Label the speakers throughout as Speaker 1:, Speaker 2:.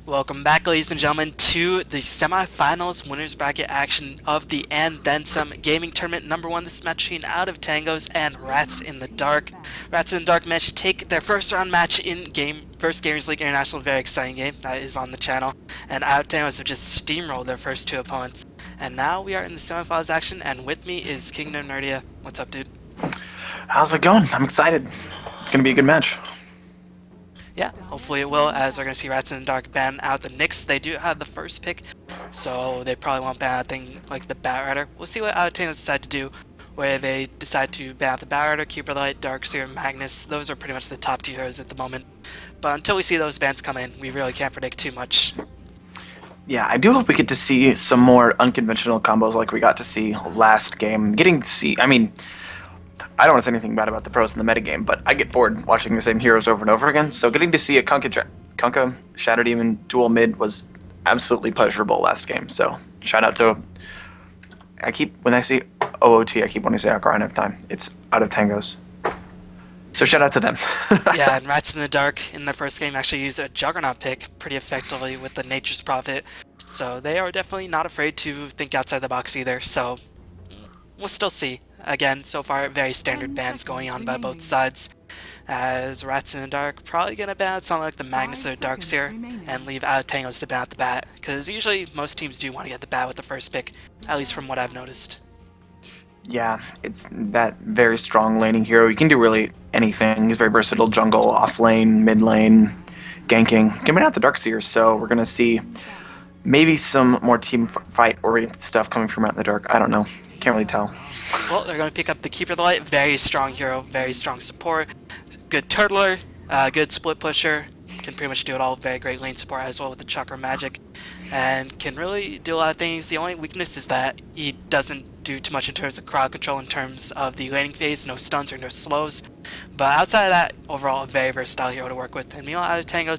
Speaker 1: Welcome back, ladies and gentlemen, to the semifinals winners bracket action of the And Then Some Gaming Tournament number 1. This is match between Out of Tangoes and Rats in the Dark. Rats in the Dark match take their first round match in first Gamers League International. Very exciting game that is on the channel. And Out of Tangoes have just steamrolled their first two opponents. And now we are in the semifinals action, and with me is Kingdom Nerdia. What's up, dude?
Speaker 2: How's it going? I'm excited. It's going to be a good match.
Speaker 1: Yeah, hopefully it will, as we're going to see Rats in the Dark ban out the Nyx. They do have the first pick, so they probably won't ban out thing like the Batrider. We'll see what Out of Tangoes decide to do, where they decide to ban out the Batrider, Keeper Light, Darkseer, Magnus. Those are pretty much the top 2 heroes at the moment. But until we see those bans come in, we really can't predict too much.
Speaker 2: Yeah, I do hope we get to see some more unconventional combos like we got to see last game. Getting to see, I don't want to say anything bad about the pros in the metagame, but I get bored watching the same heroes over and over again. So getting to see a Kunkka Shadow Demon dual mid was absolutely pleasurable last game. So shout out to, when I see OOT, I keep wanting to say Ocarina of Time. It's Out of Tangos. So shout out to them.
Speaker 1: Yeah, and Rats in the Dark in their first game actually used a Juggernaut pick pretty effectively with the Nature's Prophet. So they are definitely not afraid to think outside the box either. So we'll still see. Again, so far, very standard bans going on by both sides. As Rats in the Dark probably going to ban out something like the Magnus or Darkseer and leave Out of Tangos to ban out the Bat. Because usually most teams do want to get the Bat with the first pick, at least from what I've noticed.
Speaker 2: Yeah, it's that very strong laning hero. He can do really anything. He's very versatile. Jungle, off lane, mid lane, ganking. Coming out the Darkseer, so we're going to see maybe some more team fight oriented stuff coming from Out in the Dark. I don't know. Can't really tell.
Speaker 1: Well, they're going to pick up the Keeper of the Light. Very strong hero, very strong support. Good turtler, good split pusher. Can pretty much do it all. Very great lane support as well with the Chakra Magic. And can really do a lot of things. The only weakness is that he doesn't do too much in terms of crowd control in terms of the laning phase. No stuns or no slows. But outside of that, overall, a very versatile hero to work with. And meanwhile, Out of Tangos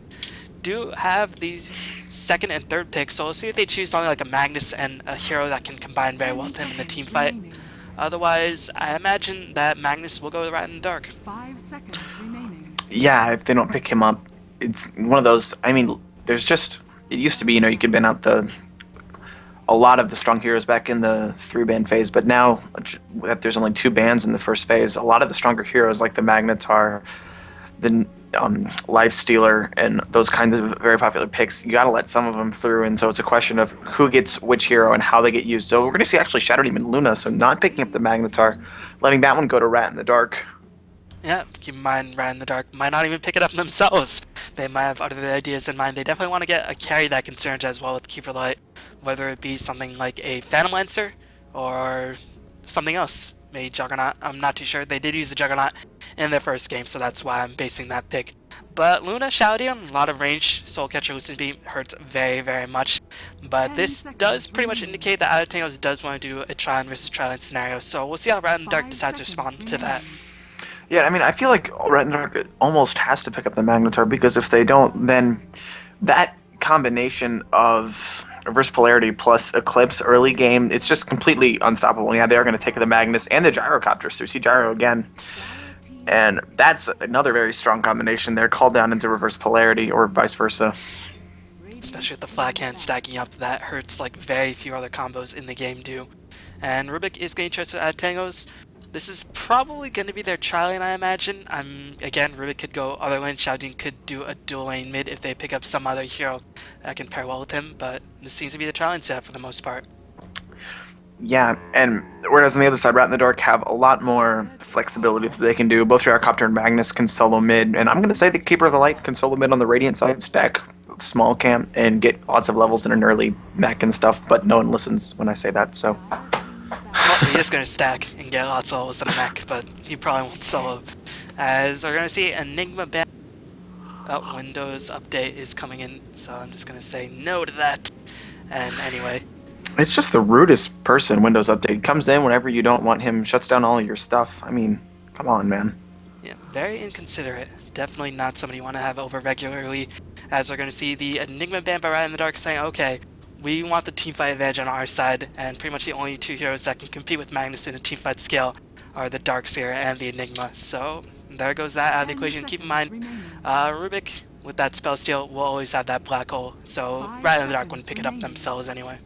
Speaker 1: do have these second and third picks, so we'll see if they choose something like a Magnus and a hero that can combine very well with him in the team fight. Otherwise, I imagine that Magnus will go with Rat in the Dark.
Speaker 3: 5 seconds remaining.
Speaker 2: Yeah, if they don't pick him up, it's one of those. There's just, it used to be, you could ban out a lot of the strong heroes back in the 3-ban phase, but now that there's only 2 bans in the first phase, a lot of the stronger heroes like the Magnetar, the Life Stealer, and those kinds of very popular picks, you gotta let some of them through, and so it's a question of who gets which hero and how they get used. So we're gonna see actually Shadow Demon Luna, so not picking up the Magnetar, letting that one go to Rat in the Dark.
Speaker 1: Yeah, keep in mind, Rat in the Dark might not even pick it up themselves. They might have other ideas in mind. They definitely want to get a carry that can synergize well with Keeper Light, whether it be something like a Phantom Lancer or something else. Maybe Juggernaut, I'm not too sure. They did use the Juggernaut in their first game, so that's why I'm basing that pick. But Luna, Shadow Demon, a lot of range. Soul Catcher, Lucid Beam hurts very, very much. But this does pretty much indicate that Out of Tangos does want to do a Trillion versus Trillion scenario, so we'll see how Rat in the Dark decides to respond to that.
Speaker 2: Yeah, I feel like Rat in the Dark almost has to pick up the Magnetar, because if they don't, then that combination of Reverse Polarity plus Eclipse early game, it's just completely unstoppable. Yeah, they are going to take the Magnus and the Gyrocopter, so we see Gyro again. And that's another very strong combination there. Call down into Reverse Polarity or vice versa.
Speaker 1: Especially with the flag hand stacking up, that hurts like very few other combos in the game do. And Rubik is getting trusted out of Tangoes. This is probably going to be their tri-lane, I imagine. Again, Rubik could go other lane, Xiaoding could do a dual lane mid if they pick up some other hero that can pair well with him, but this seems to be the tri-lane setup for the most part.
Speaker 2: Yeah, and whereas on the other side, Rat in the Dark have a lot more flexibility that they can do. Both Gyrocopter and Magnus can solo mid, and I'm going to say the Keeper of the Light can solo mid on the Radiant side, stack small camp, and get lots of levels in an early mech and stuff, but no one listens when I say that, so...
Speaker 1: Well, he is going to stack and get lots of levels in a mech, but he probably won't solo. As we're going to see Enigma ban. Oh, Windows update is coming in, so I'm just going to say no to that. And anyway...
Speaker 2: It's just the rudest person, Windows Update. Comes in whenever you don't want him, shuts down all your stuff. Come on, man.
Speaker 1: Yeah, very inconsiderate. Definitely not somebody you want to have over regularly. As we're going to see the Enigma ban by Rat in the Dark saying, okay, we want the teamfight advantage on our side, and pretty much the only 2 heroes that can compete with Magnus in a teamfight scale are the Darkseer and the Enigma. So there goes that out of the equation. Keep in mind, Rubik with that spell steal will always have that black hole, so
Speaker 3: 5
Speaker 1: Rat in the Dark
Speaker 3: seconds
Speaker 1: wouldn't pick it up
Speaker 3: remaining.
Speaker 1: themselves anyway.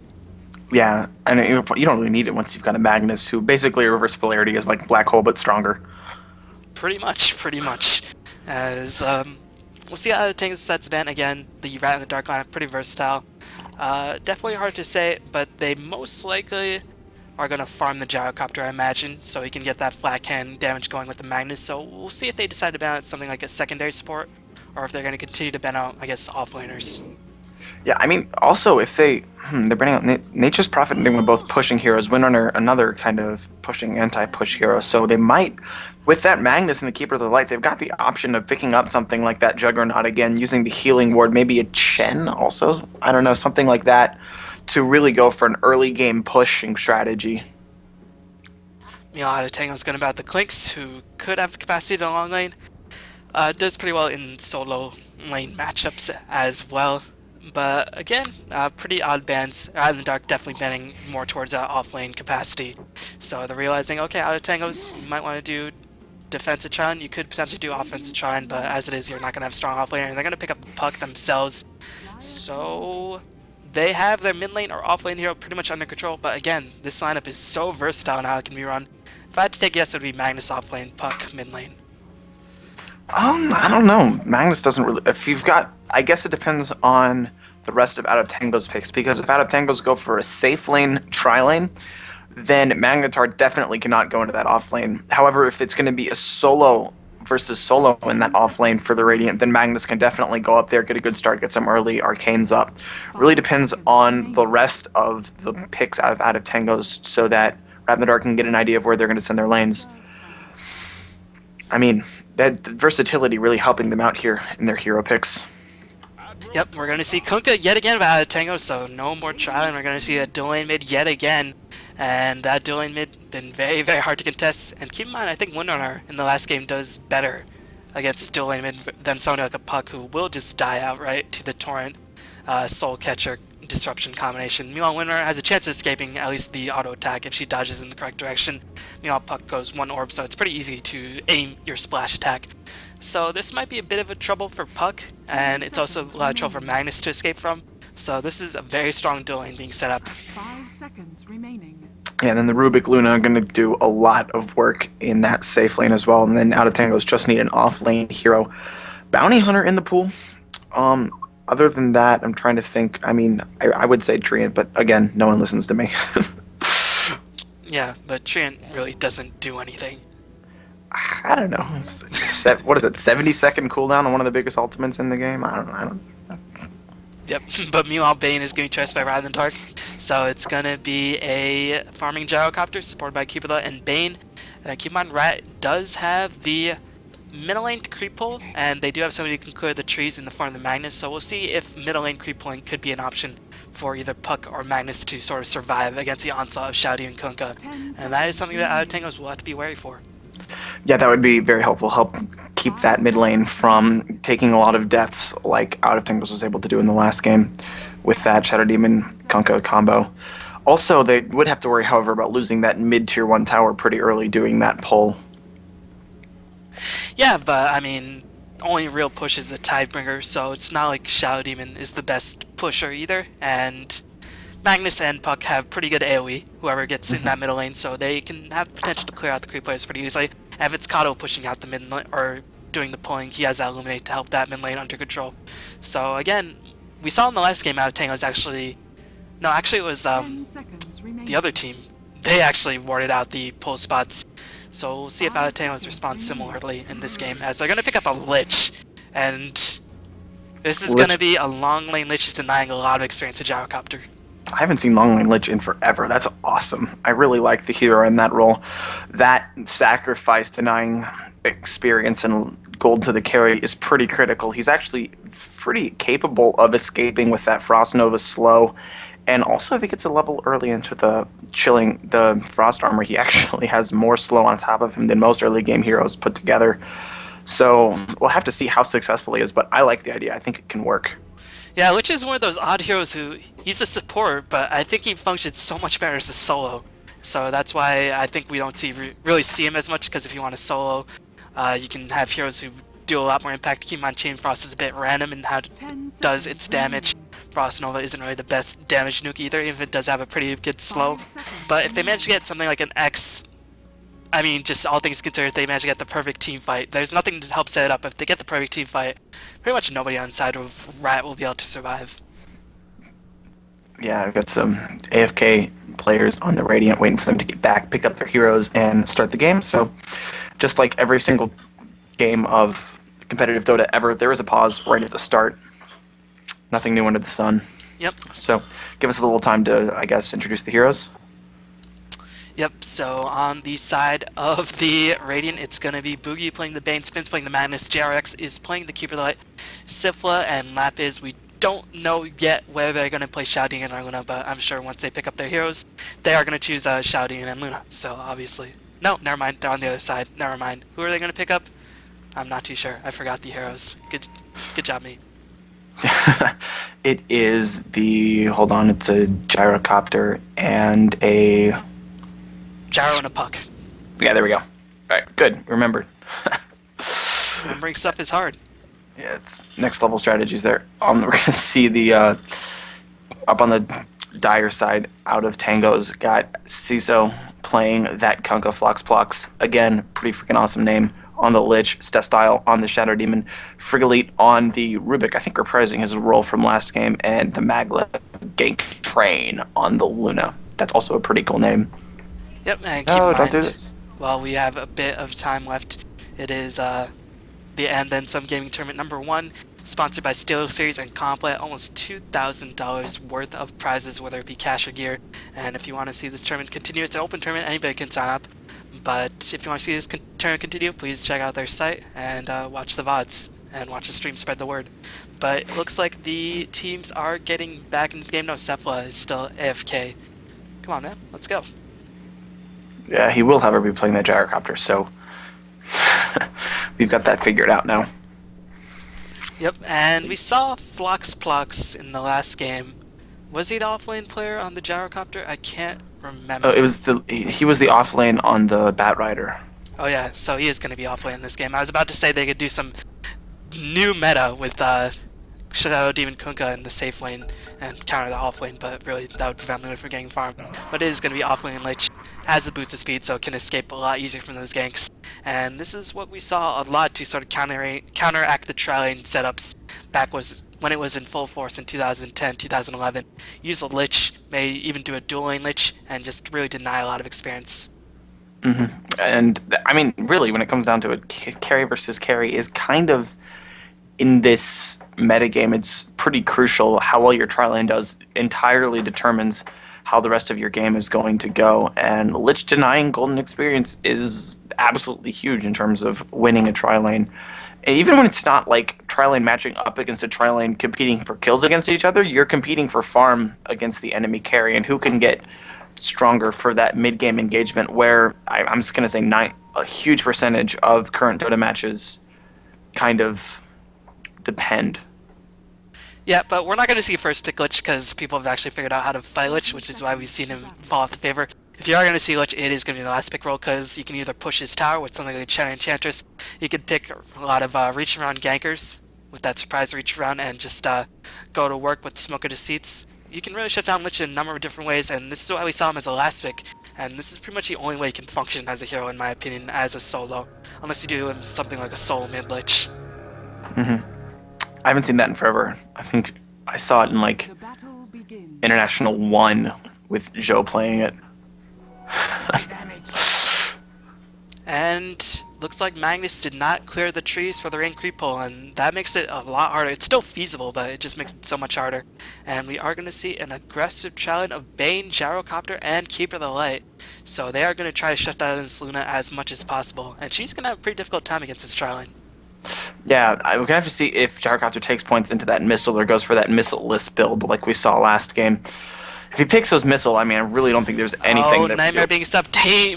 Speaker 2: Yeah, and you don't really need it once you've got a Magnus, who basically reverse polarity is like black hole but stronger.
Speaker 1: Pretty much, pretty much. As we'll see how Tangoes sets ban again. The Rat in the Dark lineup pretty versatile. Definitely hard to say, but they most likely are gonna farm the Gyrocopter, I imagine, so he can get that flat cannon damage going with the Magnus. So we'll see if they decide to ban out something like a secondary support, or if they're gonna continue to ban out, I guess, offlaners.
Speaker 2: Yeah, I mean, also if they're bringing out Nature's Prophet and Enigma both pushing heroes, Windrunner another kind of pushing anti-push hero, so they might, with that Magnus and the Keeper of the Light, they've got the option of picking up something like that Juggernaut again, using the healing ward, maybe a Chen also, I don't know, something like that, to really go for an early game pushing strategy.
Speaker 1: Meanwhile, Tango's gonna bat the Clinks, who could have the capacity to long lane. Does pretty well in solo lane matchups as well. But again, pretty odd bans. Rat in the Dark definitely banning more towards off lane capacity. So they're realizing, okay, out of Tangoes, you might want to do defensive Tron. You could potentially do offensive Tron, but as it is, you're not going to have strong off laner, and they're going to pick up the puck themselves. So they have their mid lane or off lane hero pretty much under control. But again, this lineup is so versatile in how it can be run. If I had to take a guess, it would be Magnus off lane, puck mid lane.
Speaker 2: I don't know. Magnus doesn't really. If you've got, I guess it depends on the rest of Out of Tango's picks. Because if Out of Tango's go for a safe lane, tri lane, then Magnetar definitely cannot go into that off lane. However, if it's going to be a solo versus solo in that off lane for the Radiant, then Magnus can definitely go up there, get a good start, get some early arcanes up. Really depends on the rest of the picks out of Tango's, so that Rat in the Dark can get an idea of where they're going to send their lanes. I mean, that versatility really helping them out here in their hero picks.
Speaker 1: Yep, we're going to see Kunkka yet again out of Tango, so no more trialing. We're going to see a dual lane mid yet again. And that dual lane mid been very, very hard to contest. And keep in mind, I think Windrunner in the last game does better against dual lane mid than someone like a Puck, who will just die outright to the Torrent Soul Catcher disruption combination. Meanwhile, Windrunner has a chance of escaping at least the auto attack if she dodges in the correct direction. Meanwhile, Puck goes one orb, so it's pretty easy to aim your splash attack. So this might be a bit of a trouble for Puck, and it's also a lot of trouble for Magnus to escape from. So this is a very strong dual lane being set up.
Speaker 3: 5 seconds remaining.
Speaker 2: Yeah, and then the Rubik Luna are going to do a lot of work in that safe lane as well. And then Out of Tango's just need an off lane hero. Bounty Hunter in the pool. Other than that, I'm trying to think. I mean, I would say Treant, but again, no one listens to me.
Speaker 1: Yeah, but Treant really doesn't do anything.
Speaker 2: I don't know. What is it? 70-second cooldown on one of the biggest ultimates in the game. I don't know.
Speaker 1: Yep, but meanwhile, Bane is going to be chased by Rat in the Dark. So it's going to be a farming Gyrocopter supported by Keeper and Bane. Keep in mind, Rat does have the middle lane creep pull, and they do have somebody who can clear the trees in the form of the Magnus. So we'll see if middle lane creep pulling could be an option for either Puck or Magnus to sort of survive against the onslaught of Shouty and Kunkka. And that is something that Out of Tangoes will have to be wary for.
Speaker 2: Yeah, that would be very helpful. Help keep that mid lane from taking a lot of deaths like Out of Tangoes was able to do in the last game with that Shadow Demon Kunkka combo. Also, they would have to worry, however, about losing that mid tier 1 tower pretty early doing that pull.
Speaker 1: Yeah, but I mean, only real push is the Tidebringer, so it's not like Shadow Demon is the best pusher either. And Magnus and Puck have pretty good AoE, whoever gets in that middle lane, so they can have potential to clear out the creep players pretty easily. And if it's Kato pushing out the mid lane, or doing the pulling, he has that Illuminate to help that mid lane under control. So again, we saw in the last game Out of Tango's actually... No, actually it was
Speaker 3: 10 seconds remaining.
Speaker 1: the other team. They actually warded out the pull spots. So we'll see if Out of Tango's responds similarly in this game, as they're going to pick up a Lich. And this is going to be a long lane Lich denying a lot of experience to Gyrocopter.
Speaker 2: I haven't seen Long Lane Lich in forever. That's awesome. I really like the hero in that role. That sacrifice denying experience and gold to the carry is pretty critical. He's actually pretty capable of escaping with that Frost Nova slow. And also, if he gets a level early into the Frost Armor, he actually has more slow on top of him than most early game heroes put together. So we'll have to see how successful he is, but I like the idea. I think it can work.
Speaker 1: Yeah, Lich is one of those odd heroes who, he's a support, but I think he functions so much better as a solo. So that's why I think we don't really see him as much, because if you want a solo, you can have heroes who do a lot more impact. Keep in mind, Chain Frost is a bit random in how it
Speaker 3: 10
Speaker 1: does
Speaker 3: seconds
Speaker 1: its damage.
Speaker 3: remaining.
Speaker 1: Frost Nova isn't really the best damage nuke either, even if it does have a pretty good slow.
Speaker 3: 5 seconds
Speaker 1: But if they manage to
Speaker 3: remaining.
Speaker 1: get something like an X, I mean, just all things considered, if they manage to get the perfect team fight, there's nothing to help set it up. If they get the perfect team fight, pretty much nobody on the side of Rat will be able to survive.
Speaker 2: Yeah, I've got some AFK players on the Radiant waiting for them to get back, pick up their heroes, and start the game. So, just like every single game of competitive Dota ever, there is a pause right at the start. Nothing new under the sun.
Speaker 1: Yep.
Speaker 2: So, give us a little time to, I guess, introduce the heroes.
Speaker 1: Yep, so on the side of the Radiant, it's going to be Boogie playing the Bane, Spins playing the Madness, JRX is playing the Keeper of the Light, Sifla and Lapis. We don't know yet whether they're going to play Shouting and Luna, but I'm sure once they pick up their heroes, they are going to choose Shouting and Luna, so obviously. No, never mind, they're on the other side, never mind. Who are they going to pick up? I'm not too sure, I forgot the heroes. Good job, me.
Speaker 2: It is the, hold on, it's a gyrocopter and a,
Speaker 1: Gyro and a Puck.
Speaker 2: yeah, there we go. All right, good, remembered.
Speaker 1: Remembering stuff is hard.
Speaker 2: Yeah, it's next level strategies there. We're going to see the, up on the dire side out of Tangoes, got CISO playing that Kunkka Flox Plox. Again, pretty freaking awesome name. On the Lich, Style on the Shadow Demon, Frigolite on the Rubik, I think reprising his role from last game, and the Maglev Gank Train on the Luna. That's also a pretty cool name.
Speaker 1: Yep, and keep
Speaker 2: No,
Speaker 1: in
Speaker 2: don't do
Speaker 1: mind,
Speaker 2: this.
Speaker 1: while we have a bit of time left, it is the And Then Some Gaming Tournament number 1, sponsored by Steel Series and Complet. Almost $2,000 worth of prizes, whether it be cash or gear. And if you want to see this tournament continue, it's an open tournament, anybody can sign up. But if you want to see this tournament continue, please check out their site and watch the VODs and watch the stream, spread the word. But it looks like the teams are getting back into the game. No, Cephala is still AFK. Come on, man, let's go.
Speaker 2: Yeah, he will, however, be playing that gyrocopter, so we've got that figured out now.
Speaker 1: Yep, and we saw Flox Plox in the last game. Was he the offlane player on the gyrocopter? I can't remember.
Speaker 2: It was he was the off lane on the Bat Rider.
Speaker 1: Oh yeah, so he is going to be offlane in this game. I was about to say they could do some new meta with Shadow Demon Kunkka in the safe lane and counter the offlane, but really that would prevent Luna from getting farmed. But it is going to be offlane Lich, has the boost of speed, so it can escape a lot easier from those ganks. And this is what we saw a lot to sort of counteract the tri-lane setups back when it was in full force in 2010, 2011. Use a Lich, may even do a dual lane Lich, and just really deny a lot of experience.
Speaker 2: And I mean, really, when it comes down to it, carry versus carry is kind of, in this metagame, it's pretty crucial. How well your tri-lane does entirely determines how the rest of your game is going to go. And Lich denying golden experience is absolutely huge in terms of winning a tri-lane. And even when it's not like tri-lane matching up against a tri-lane competing for kills against each other, you're competing for farm against the enemy carry and who can get stronger for that mid-game engagement, where I'm just going to say a huge percentage of current Dota matches kind of depend.
Speaker 1: Yeah, but we're not going to see first pick Lich because people have actually figured out how to fight Lich, which is why we've seen him fall off the favor. If you are going to see Lich, it is going to be the last pick role because you can either push his tower with something like Shadow Enchantress, you could pick a lot of reach around gankers with that surprise reach around and just go to work with Smoke of Deceits. You can really shut down Lich in a number of different ways, and this is why we saw him as a last pick, and this is pretty much the only way he can function as a hero, in my opinion, as a solo, unless you do him something like a solo mid-Lich.
Speaker 2: I haven't seen that in forever. I think I saw it in like
Speaker 3: The battle begins.
Speaker 2: International 1 with Joe playing it.
Speaker 1: And looks like Magnus did not clear the trees for the rain creep pole, and that makes it a lot harder. It's still feasible, but it just makes it so much harder. And we are going to see an aggressive challenge of Bane, Gyrocopter, and Keeper of the Light. So they are going to try to shut down this Luna as much as possible, and she's going to have a pretty difficult time against this tri-lane.
Speaker 2: Yeah, we're going to have to see if Gyrocopter takes points into that missile or goes for that missile-less build like we saw last game. If he picks those missile, I mean, I really don't think there's anything that...
Speaker 1: Nightmare being subbed.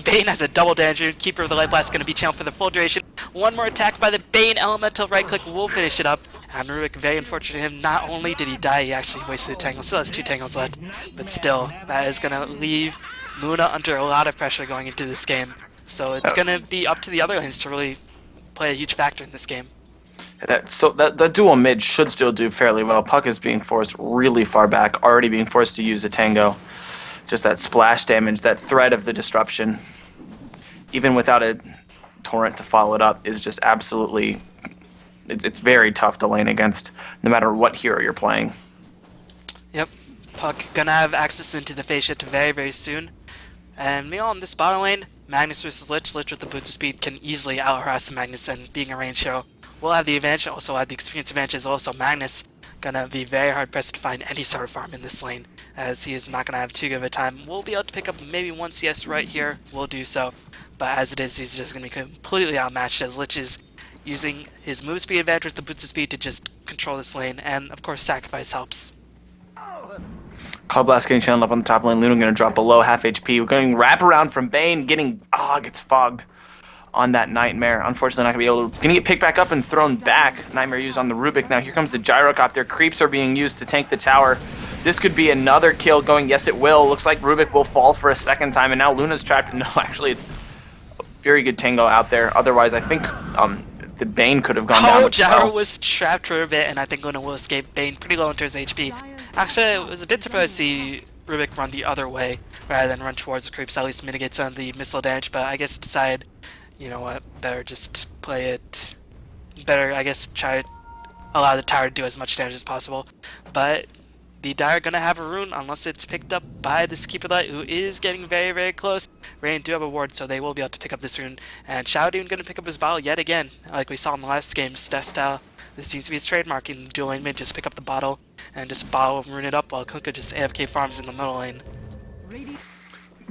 Speaker 1: Bane has a double danger. Keeper of the Light Blast going to be channeled for the full duration. One more attack by the Bane Elemental right click will finish it up. And Rurik, very unfortunate to him, not only did he die, he actually wasted a Tangle. Still has 2 Tangles left. But still, that is going to leave Luna under a lot of pressure going into this game. So it's going to be up to the other lanes to really play a huge factor in this game.
Speaker 2: The dual mid should still do fairly well. Puck is being forced really far back, already being forced to use a Tango. Just that splash damage, that threat of the disruption, even without a torrent to follow it up, is just absolutely. It's very tough to lane against, no matter what hero you're playing.
Speaker 1: Yep, Puck gonna have access into the phase shift very, very soon. And meanwhile, in this bottom lane, Magnus versus Lich. Lich with the boots of speed can easily out-harass Magnus, and being a range hero will have the advantage, also have the experience advantage as well. So Magnus gonna be very hard pressed to find any sort of farm in this lane, as he is not gonna have too good of a time. We'll be able to pick up maybe one CS right here, we'll do so. But as it is, he's just gonna be completely outmatched, as Lich is using his move speed advantage with the boots of speed to just control this lane, and of course sacrifice helps.
Speaker 2: Cloud Blast getting channeled up on the top lane. Luna going to drop below half HP. We're going wrap around from Bane, gets fogged on that Nightmare. Unfortunately, not going to be able to. Going to get picked back up and thrown back. Nightmare used on the Rubik. Now here comes the Gyrocopter. Creeps are being used to tank the tower. This could be another kill going. Yes, it will. Looks like Rubik will fall for a second time, and now Luna's trapped. No, actually, it's a very good Tango out there. Otherwise, I think the Bane could have gone down.
Speaker 1: Oh, Gyro was trapped for a bit, and I think Luna will escape. Bane pretty low into his HP. Actually, I was a bit surprised to see Rubik run the other way rather than run towards the creeps, at least mitigate some of the missile damage, but I guess decided, you know what, better just play it. Better, I guess, try to allow the tower to do as much damage as possible. But the Dire are going to have a rune unless it's picked up by this Keeper Light, who is getting very, very close. Rain do have a ward, so they will be able to pick up this rune. And Shadow Demon going to pick up his bottle yet again, like we saw in the last game. Death Style, this seems to be his trademark in dual lane mid, just pick up the bottle and just bottle and rune it up while Kunkka just AFK farms in the middle lane.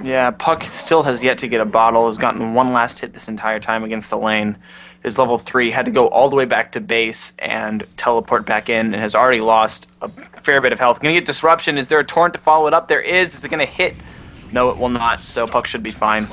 Speaker 2: Yeah, Puck still has yet to get a bottle, has gotten one last hit this entire time against the lane. Is level 3, had to go all the way back to base and teleport back in, and has already lost a fair bit of health. Gonna get disruption. Is there a torrent to follow it up? There is. Is it gonna hit? No, it will not, so Puck should be fine.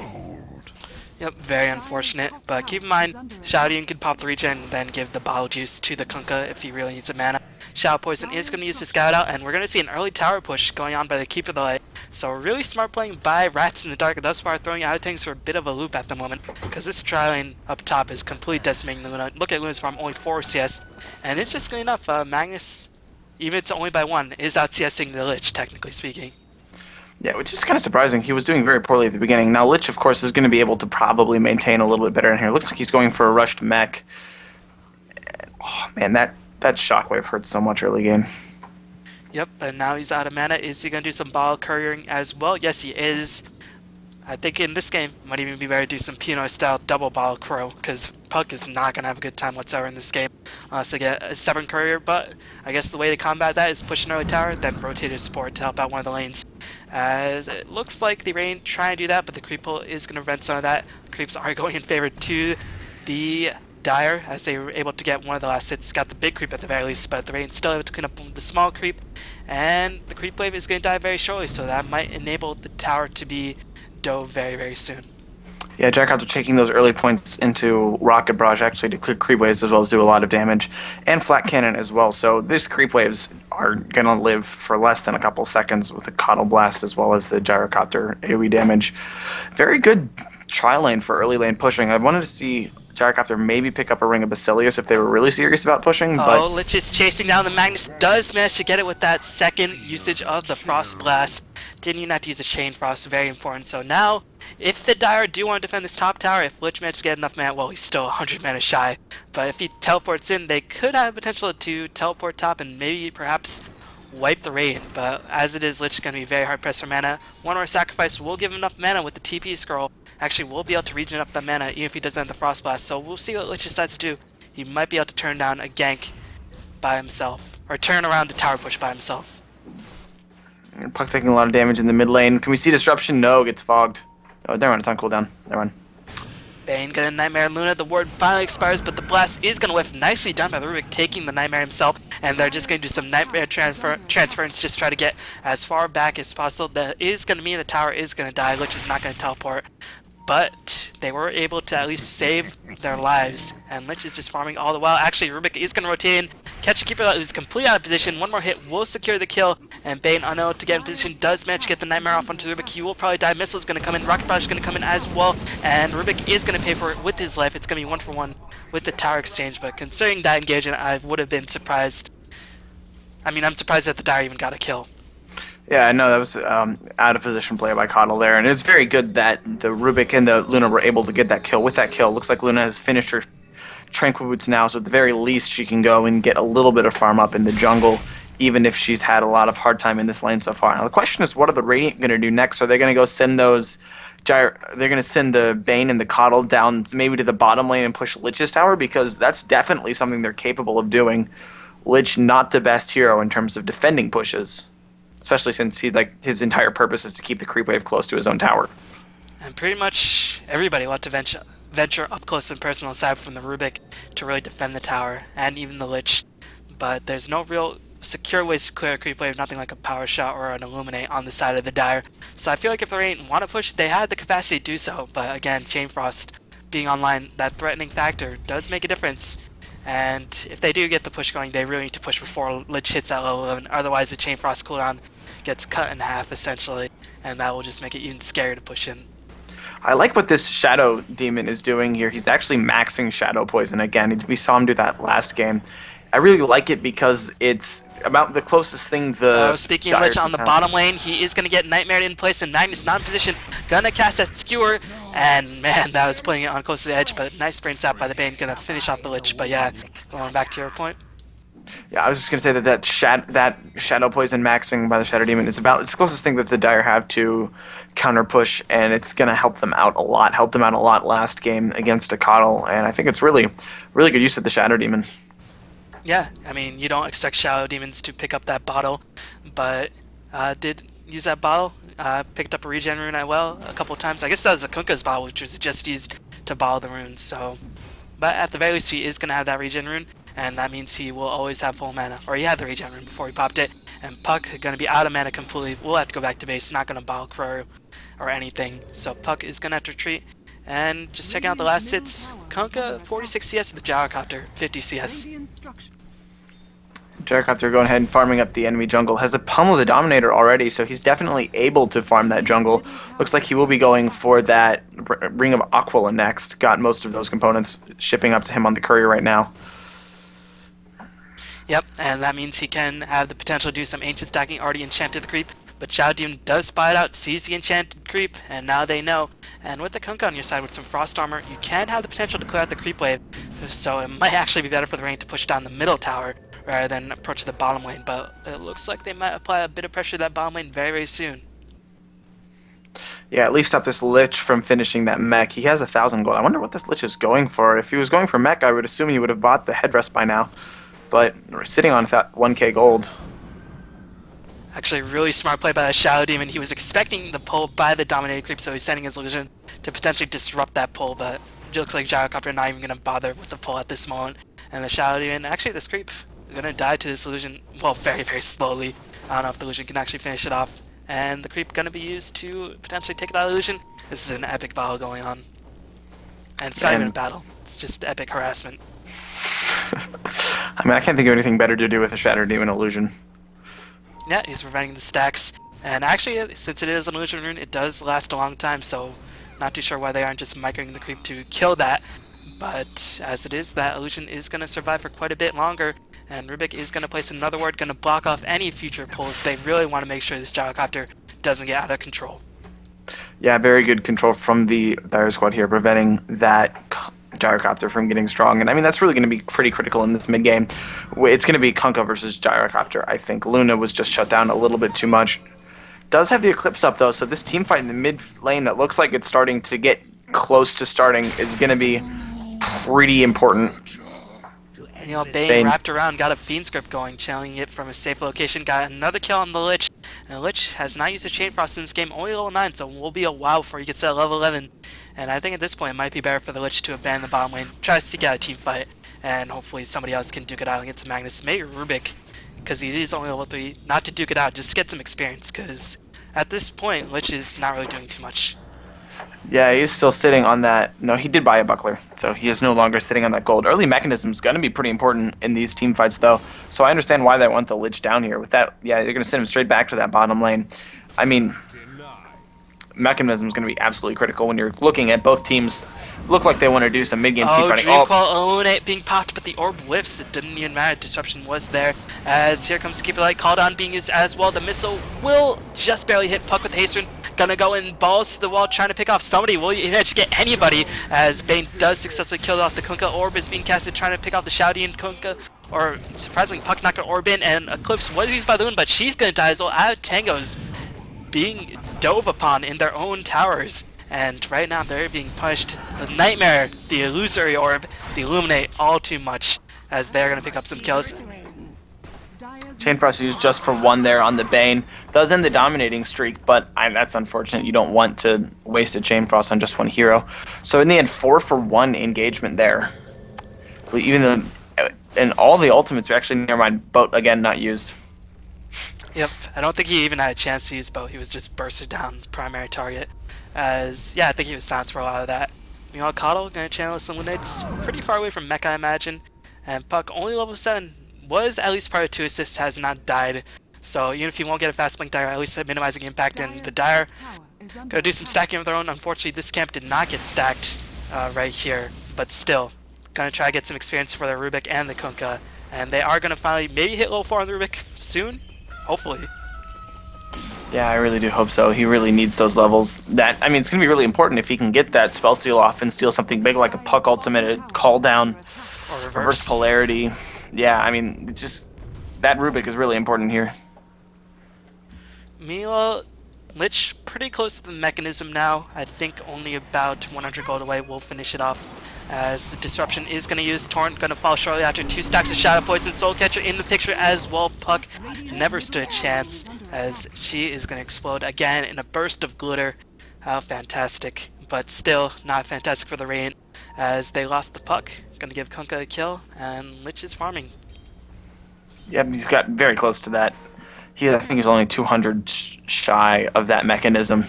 Speaker 1: Yep, very unfortunate, but keep in mind, Shadow Demon can pop the regen and then give the bottle juice to the Kunkka if he really needs a mana. Shadow Poison is going to use the Scout out, and we're going to see an early tower push going on by the Keeper of the Light. So really smart playing by Rats in the Dark, thus far throwing out tanks for a bit of a loop at the moment, because this tri lane up top is completely decimating the Luna. Look at Luna's farm, only 4 CS, and interestingly enough, Magnus, even if it's only by 1, is out CSing the Lich, technically speaking.
Speaker 2: Yeah, which is kind of surprising. He was doing very poorly at the beginning. Now Lich, of course, is going to be able to probably maintain a little bit better in here. Looks like he's going for a rushed mech. And, oh man, that shockwave hurt so much early game.
Speaker 1: Yep, and now he's out of mana. Is he going to do some ball couriering as well? Yes, he is. I think in this game, might even be better to do some Pino-style double ball crow, because Puck is not going to have a good time whatsoever in this game unless they get a 7 courier, but I guess the way to combat that is push an early tower, then rotate his support to help out one of the lanes. As it looks like the Rain trying to do that, but the creep pull is going to prevent some of that. The creeps are going in favor to the Dire, as they were able to get one of the last hits. Got the big creep at the very least, but the Rain still able to clean up the small creep, and the creep wave is going to die very shortly, so that might enable the tower to be dove very, very soon.
Speaker 2: Yeah, Jackhouse taking those early points into Rocket Barrage actually to clear creep waves as well as do a lot of damage, and Flat Cannon as well. So these creep waves are going to live for less than a couple seconds with the Coddle Blast as well as the Gyrocopter AoE damage. Very good tri-lane for early lane pushing. I wanted to see Gyrocopter maybe pick up a Ring of Basilius if they were really serious about pushing.
Speaker 1: Oh, Lich is chasing down the Magnus, does manage to get it with that second usage of the Frost Blast. Didn't even have to use a Chain Frost, very important. So now, if the Dire do want to defend this top tower, if Lich manages to get enough mana, well, he's still 100 mana shy. But if he teleports in, they could have potential to teleport top and maybe perhaps wipe the raid. But as it is, Lich is going to be very hard pressed for mana. One more sacrifice will give him enough mana with the TP scroll. Actually, we'll be able to regen up that mana even if he doesn't have the Frost Blast. So we'll see what Lich decides to do. He might be able to turn down a gank by himself, or turn around a tower push by himself.
Speaker 2: And Puck taking a lot of damage in the mid lane. Can we see disruption? No, gets fogged. Oh, never mind, it's on cooldown. Never mind.
Speaker 1: Bane got a Nightmare Luna. The ward finally expires, but the blast is going to whiff. Nicely done by the Rubik, taking the Nightmare himself. And they're just going to do some Nightmare transference, just try to get as far back as possible. That is going to mean the tower is going to die. Lich is not going to teleport. But they were able to at least save their lives. And Lich is just farming all the while. Actually, Rubik is going to rotate in, catch a Keeper who's completely out of position. One more hit will secure the kill, and Bane, unable to get in position, does manage to get the Nightmare off onto Rubik. He will probably die. Missile is going to come in. Rocket Barrage is going to come in as well, and Rubik is going to pay for it with his life. It's going to be 1-for-1 with the tower exchange, but considering that engagement, I would have been surprised. I mean, I'm surprised that the Dire even got a kill.
Speaker 2: Yeah, I know that was out of position play by Coddle there, and it's very good that the Rubik and the Luna were able to get that kill. With that kill, looks like Luna has finished her Tranquil Boots now, so at the very least she can go and get a little bit of farm up in the jungle, even if she's had a lot of hard time in this lane so far. Now the question is, what are the Radiant going to do next? Are they going to go send those they're going to send the Bane and the Coddle down maybe to the bottom lane and push Lich's tower? Because that's definitely something they're capable of doing. Lich not the best hero in terms of defending pushes, especially since his entire purpose is to keep the creep wave close to his own tower.
Speaker 1: And pretty much everybody will have to venture up close and personal aside from the Rubik to really defend the tower, and even the Lich. But there's no real secure ways to clear a creep wave, nothing like a power shot or an illuminate on the side of the Dire. So I feel like if the Radiant want to push, they had the capacity to do so. But again, Chain Frost being online, that threatening factor does make a difference. And if they do get the push going, they really need to push before Lich hits that level 11. Otherwise, the Chain Frost cooldown gets cut in half, essentially. And that will just make it even scarier to push in.
Speaker 2: I like what this Shadow Demon is doing here. He's actually maxing Shadow Poison again. We saw him do that last game. I really like it because it's about the closest thing the...
Speaker 1: speaking of Lich, on the bottom lane, he is going to get Nightmare in place, and Magnus not in position. Gonna cast that Skewer, and man, that was putting it on close to the edge, but nice brain zap by the Bane. Gonna finish off the Lich, but yeah, going back to your point.
Speaker 2: Yeah, I was just going to say that Shadow Poison maxing by the Shadow Demon is it's the closest thing that the Dire have to counter push, and it's going to help them out a lot. Helped them out a lot last game against a Coddle, and I think it's really good use of the Shadow Demon.
Speaker 1: Yeah, I mean, you don't expect Shadow Demons to pick up that bottle, but did use that bottle. Picked up a regen rune as well a couple times. I guess that was a Kunkka's bottle, which was just used to bottle the runes. So, but at the very least, he is going to have that regen rune, and that means he will always have full mana. Or he had the regen rune before he popped it. And Puck going to be out of mana completely. We'll have to go back to base. Not going to bottle Crow or anything. So Puck is going to have to retreat. And just checking out the last hits. Kunkka 46 CS, but Gyrocopter 50 CS.
Speaker 2: Gyrocopter going ahead and farming up the enemy jungle. Has a pummel the Dominator already, so he's definitely able to farm that jungle. Looks like he will be going for that Ring of Aquila next. Got most of those components shipping up to him on the courier right now.
Speaker 1: Yep, and that means he can have the potential to do some ancient stacking, already enchanted the creep. But Shadow Demon does spy it out, sees the enchanted creep, and now they know. And with the Kunkka on your side with some Frost Armor, you can have the potential to clear out the creep wave. So it might actually be better for the Rain to push down the middle tower rather than approach the bottom lane. But it looks like they might apply a bit of pressure to that bottom lane very, very soon.
Speaker 2: Yeah, at least stop this Lich from finishing that mech. He has 1,000 gold. I wonder what this Lich is going for. If he was going for mech, I would assume he would have bought the headrest by now. But we're sitting on that 1k gold.
Speaker 1: Actually, really smart play by the Shadow Demon. He was expecting the pull by the Dominated Creep, so he's sending his illusion to potentially disrupt that pull, but it looks like Gyrocopter not even going to bother with the pull at this moment. And the Shadow Demon, actually this creep, is going to die to this illusion, well, very, very slowly. I don't know if the illusion can actually finish it off. And the creep going to be used to potentially take that illusion. This is an epic battle going on. And it's not even a battle, it's just epic harassment.
Speaker 2: I mean, I can't think of anything better to do with a Shadow Demon illusion.
Speaker 1: Yeah, he's preventing the stacks. And actually, since it is an illusion rune, it does last a long time, so not too sure why they aren't just microing the creep to kill that. But as it is, that illusion is going to survive for quite a bit longer, and Rubik is going to place another ward, going to block off any future pulls. They really want to make sure this Gyrocopter doesn't get out of control.
Speaker 2: Yeah, very good control from the Dire Squad here, preventing that Gyrocopter from getting strong. And I mean, that's really going to be pretty critical in this mid game. It's going to be Kunkka versus Gyrocopter. I think Luna was just shut down a little bit too much. Does have the Eclipse up though, so this team fight in the mid lane that looks like it's starting to get close to starting is going to be pretty important.
Speaker 1: And, you know, Bane wrapped around, got a Fiend Script going, channeling it from a safe location, got another kill on the Lich. And the Lich has not used a Chain Frost in this game, only level 9, so it will be a while before he gets to level 11. And I think at this point it might be better for the Lich to abandon the bottom lane, try to seek out a team fight, and hopefully somebody else can duke it out against Magnus. Maybe Rubik, because he is only level 3, not to duke it out, just get some experience, because at this point Lich is not really doing too much.
Speaker 2: Yeah, he's still sitting on that. No, he did buy a buckler, so he is no longer sitting on that gold. Early mechanism is going to be pretty important in these team fights, though. So I understand why they want the Lich down here. With that, yeah, they're going to send him straight back to that bottom lane. I mean, mechanism is going to be absolutely critical when you're looking at both teams. Look like they want to do some mid-game team fighting.
Speaker 1: Dreamcoil Illuminate being popped, but the orb whiffs. It didn't even matter. Disruption was there. As here comes Keep It Light. Call Down being used as well. The missile will just barely hit Puck with haste rune. Gonna go in balls to the wall, trying to pick off somebody. Will you manage to get anybody? As Bane does successfully kill off the Kunkka. Orb is being casted, trying to pick off the Shouty and Kunkka. Or surprisingly, Puck not gonna orb in, and Eclipse was used by the Loon, but she's gonna die as well. Out of Tangoes being dove upon in their own towers. And right now they're being punished. The Nightmare, the Illusory Orb, the Illuminate all too much, as they're going to pick up some kills.
Speaker 2: Chain Frost used just for one there on the Bane. Does end the dominating streak, but that's unfortunate. You don't want to waste a Chain Frost on just one hero. So in the end, 4-for-1 engagement there. Even the, and all the ultimates are actually, never mind, boat again not used.
Speaker 1: Yep, I don't think he even had a chance to use boat. He was just bursted down primary target. As, yeah, I think he was silenced for a lot of that. Meanwhile, Coddle gonna channel some Illuminates pretty far away from Mecha, I imagine. And Puck, only level 7, was at least part of 2 assists, has not died. So even if he won't get a fast blink Dire, at least minimizing impact. And the Dire gonna do some stacking of their own. Unfortunately, this camp did not get stacked right here. But still, gonna try to get some experience for the Rubik and the Kunkka. And they are gonna finally maybe hit level 4 on the Rubik soon. Hopefully.
Speaker 2: Yeah, I really do hope so. He really needs those levels. That, I mean, it's going to be really important if he can get that spell steal off and steal something big like a Puck ultimate, a call down,
Speaker 1: Or
Speaker 2: reverse polarity. Yeah, I mean, it's just, that Rubik is really important here.
Speaker 1: Meanwhile, Lich pretty close to the mechanism now. I think only about 100 gold away. We'll finish it off. As Disruption is going to use Torrent, going to fall shortly after 2 stacks of Shadow Poison. Soul Catcher in the picture as well. Puck never stood a chance, as she is going to explode again in a burst of glitter. How fantastic, but still not fantastic for the Radiant, as they lost the Puck. Going to give Kunkka a kill, and Lich is farming.
Speaker 2: Yep, he's got very close to that. I think he's only 200 shy of that mechanism.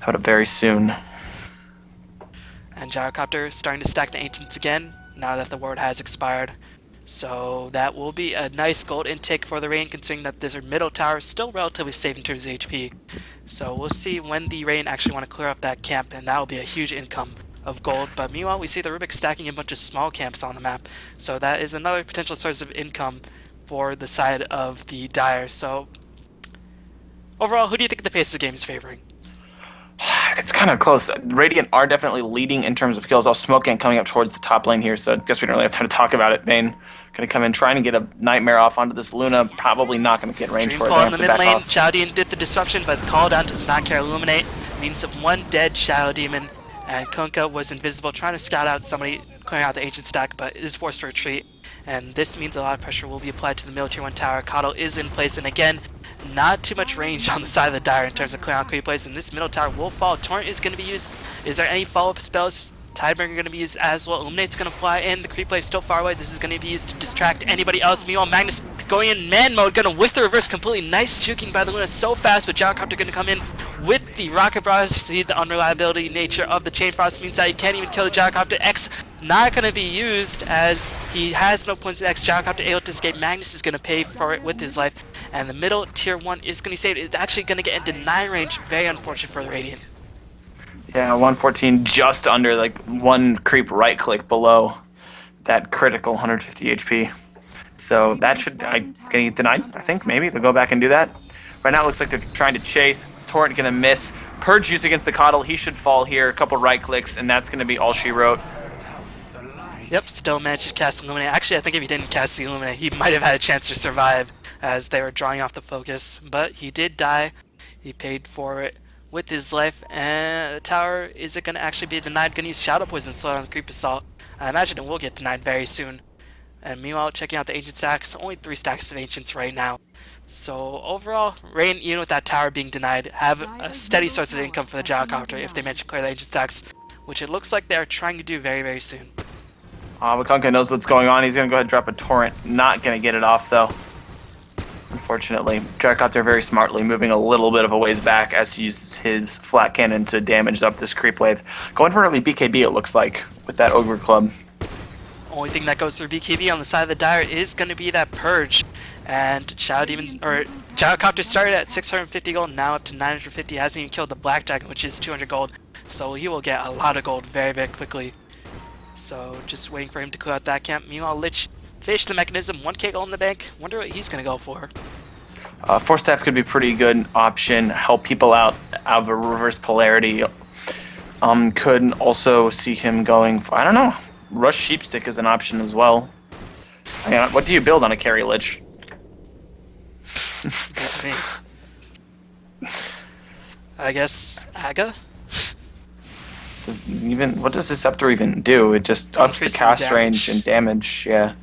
Speaker 2: Out of very soon.
Speaker 1: And Gyrocopter starting to stack the Ancients again, now that the ward has expired. So that will be a nice gold intake for the Radiant, considering that this middle tower is still relatively safe in terms of HP. So we'll see when the Radiant actually want to clear up that camp, and that will be a huge income of gold. But meanwhile, we see the Rubik stacking a bunch of small camps on the map. So that is another potential source of income for the side of the Dire. So overall, who do you think the pace of the game is favoring?
Speaker 2: It's kind of close. Radiant are definitely leading in terms of kills. All Smoke Gang coming up towards the top lane here, so I guess we don't really have time to talk about it. Bane going to come in trying to get a Nightmare off onto this Luna. Probably not going to get range for it.
Speaker 1: Dreamcoil in the
Speaker 2: They
Speaker 1: mid
Speaker 2: have to back
Speaker 1: lane.
Speaker 2: off.
Speaker 1: Shadow Demon did the disruption, but Call Down does not care. Illuminate means one dead Shadow Demon, and Kunkka was invisible, trying to scout out somebody, clearing out the ancient stack, but is forced to retreat. And this means a lot of pressure will be applied to the middle tier 1 tower. Coddle is in place, and again, not too much range on the side of the Dire in terms of clearing out creep plays, and this middle tower will fall. Torrent is going to be used. Is there any follow-up spells? Tidebringer going to be used as well. Illuminate's going to fly in. The creep play is still far away. This is going to be used to distract anybody else. Meanwhile, Magnus going in man mode, going to whiff the reverse completely. Nice juking by the Luna so fast, but Gyrocopter going to come in with the Rocket Barrage. See the unreliability nature of the Chain Frost means that he can't even kill the Gyrocopter. X not going to be used as he has no points. X Gyrocopter able to escape. Magnus is going to pay for it with his life, and the middle tier 1 is going to be saved. It's actually going to get into 9 range. Very unfortunate for the Radiant.
Speaker 2: Yeah, 114 just under, like, one creep right click below that critical 150 HP. So that should, it's going to get denied, I think, maybe. They'll go back and do that. Right now it looks like they're trying to chase. Torrent going to miss. Purge use against the Coddle. He should fall here. A couple right clicks, and that's going to be all she wrote.
Speaker 1: Yep, still managed to cast Illuminate. Actually, I think if he didn't cast the Illuminate, he might have had a chance to survive, as they were drawing off the focus. But he did die. He paid for it with his life, and the tower, is it going to actually be denied? Going to use Shadow Poison slow on the Creep Assault. I imagine it will get denied very soon. And meanwhile, checking out the Ancient stacks, only 3 stacks of Ancients right now. So overall, Rain, even with that tower being denied, have a steady source of income for the Gyrocopter if they manage to clear the Ancient stacks, which it looks like they are trying to do very, very soon.
Speaker 2: Kunkka knows what's going on. He's going to go ahead and drop a Torrent. Not going to get it off, though. unfortunately. Gyrocopter very smartly moving a little bit of a ways back as he uses his flat cannon to damage up this creep wave. Going for early BKB, it looks like, with that Ogre Club.
Speaker 1: Only thing that goes through BKB on the side of the Dire is going to be that Purge. And Shadow Demon, or Gyrocopter started at 650 gold, now up to 950. Hasn't even killed the Black Dragon, which is 200 gold. So he will get a lot of gold very, very quickly. So just waiting for him to clear out that camp. Meanwhile, Lich finished the mechanism, 1k gold in the bank. Wonder what he's going to go for.
Speaker 2: Force Staff could be a pretty good option. Help people out of a reverse polarity. Could also see him going for, I don't know, Rush Sheepstick is an option as well. What do you build on a carry Lich?
Speaker 1: That's me. I guess Aga?
Speaker 2: What does the Scepter even do? It just ups the
Speaker 1: Increases
Speaker 2: cast
Speaker 1: the
Speaker 2: range and damage, yeah.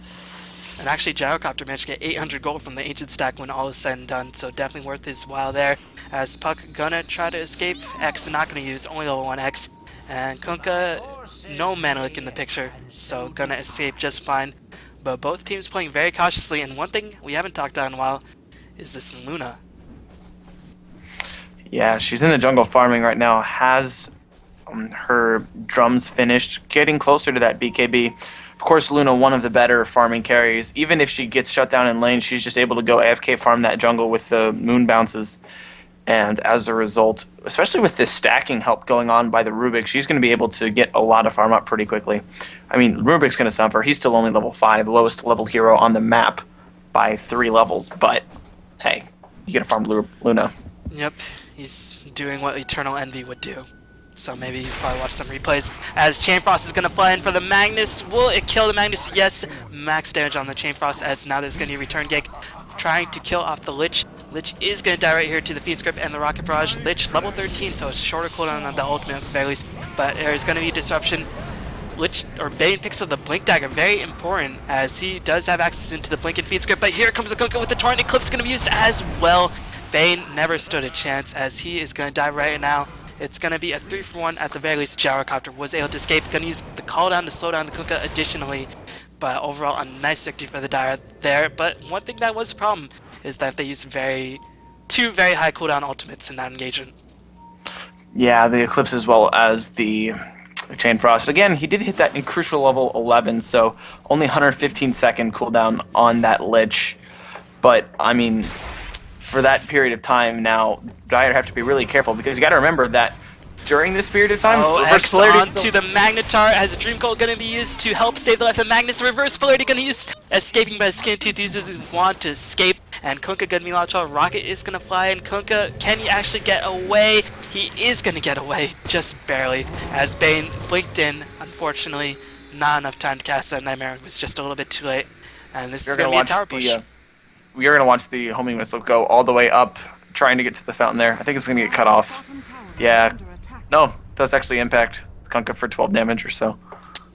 Speaker 1: And actually, Gyrocopter managed to get 800 gold from the Ancient Stack when all is said and done, so definitely worth his while there. As Puck gonna try to escape, X not gonna use, only level 1 X. And Kunkka, no Manalik in the picture, so gonna escape just fine. But both teams playing very cautiously, and one thing we haven't talked about in a while is this Luna.
Speaker 2: Yeah, she's in the jungle farming right now, has her drums finished, getting closer to that BKB. Of course, Luna, one of the better farming carries. Even if she gets shut down in lane, she's just able to go AFK farm that jungle with the moon bounces. And as a result, especially with this stacking help going on by the Rubik, she's going to be able to get a lot of farm up pretty quickly. I mean, Rubik's going to suffer. He's still only level 5, lowest level hero on the map by 3 levels. But, hey, you get to farm Luna.
Speaker 1: Yep, he's doing what Eternal Envy would do. So maybe he's probably watched some replays. As Chainfrost is going to fly in for the Magnus. Will it kill the Magnus? Yes. Max damage on the Chainfrost, as now there's going to be a return gank trying to kill off the Lich. Lich is going to die right here to the Fiend Script and the Rocket Barrage. Lich level 13, so it's shorter cooldown on the ultimate at the very least. But there's going to be disruption. Lich, or Bane picks up the Blink Dagger, very important, as he does have access into the Blink and Fiend Script. But here comes the Kunkka with the Torrent Eclipse going to be used as well. Bane never stood a chance, as he is going to die right now. It's going to be a 3-for-1 at the very least. Gyrocopter was able to escape. Going to use the call down to slow down the Kunkka additionally. But overall, a nice victory for the Dire there. But one thing that was a problem is that they used two very high cooldown ultimates in that engagement. Yeah,
Speaker 2: the Eclipse as well as the Chain Frost. Again, he did hit that in crucial level 11, so only 115-second cooldown on that Lich. But, I mean, for that period of time now, Dire have to be really careful, because you got to remember that during this period of time,
Speaker 1: X on to the Magnetar as Dream Coat going to be used to help save the life of Magnus. Reverse polarity going to use escaping by skin tooth. He doesn't want to escape, and Kunkka going to be launched. Rocket is going to fly, and Kunkka, can he actually get away? He is going to get away, just barely, as Bane blinked in. Unfortunately, not enough time to cast that Nightmare. It was just a little bit too late, and this is going to be a tower push.
Speaker 2: We are going to watch the homing missile go all the way up, trying to get to the fountain there. I think it's going to get cut off. Yeah. No, that's actually impact Kunkka for 12 damage or so.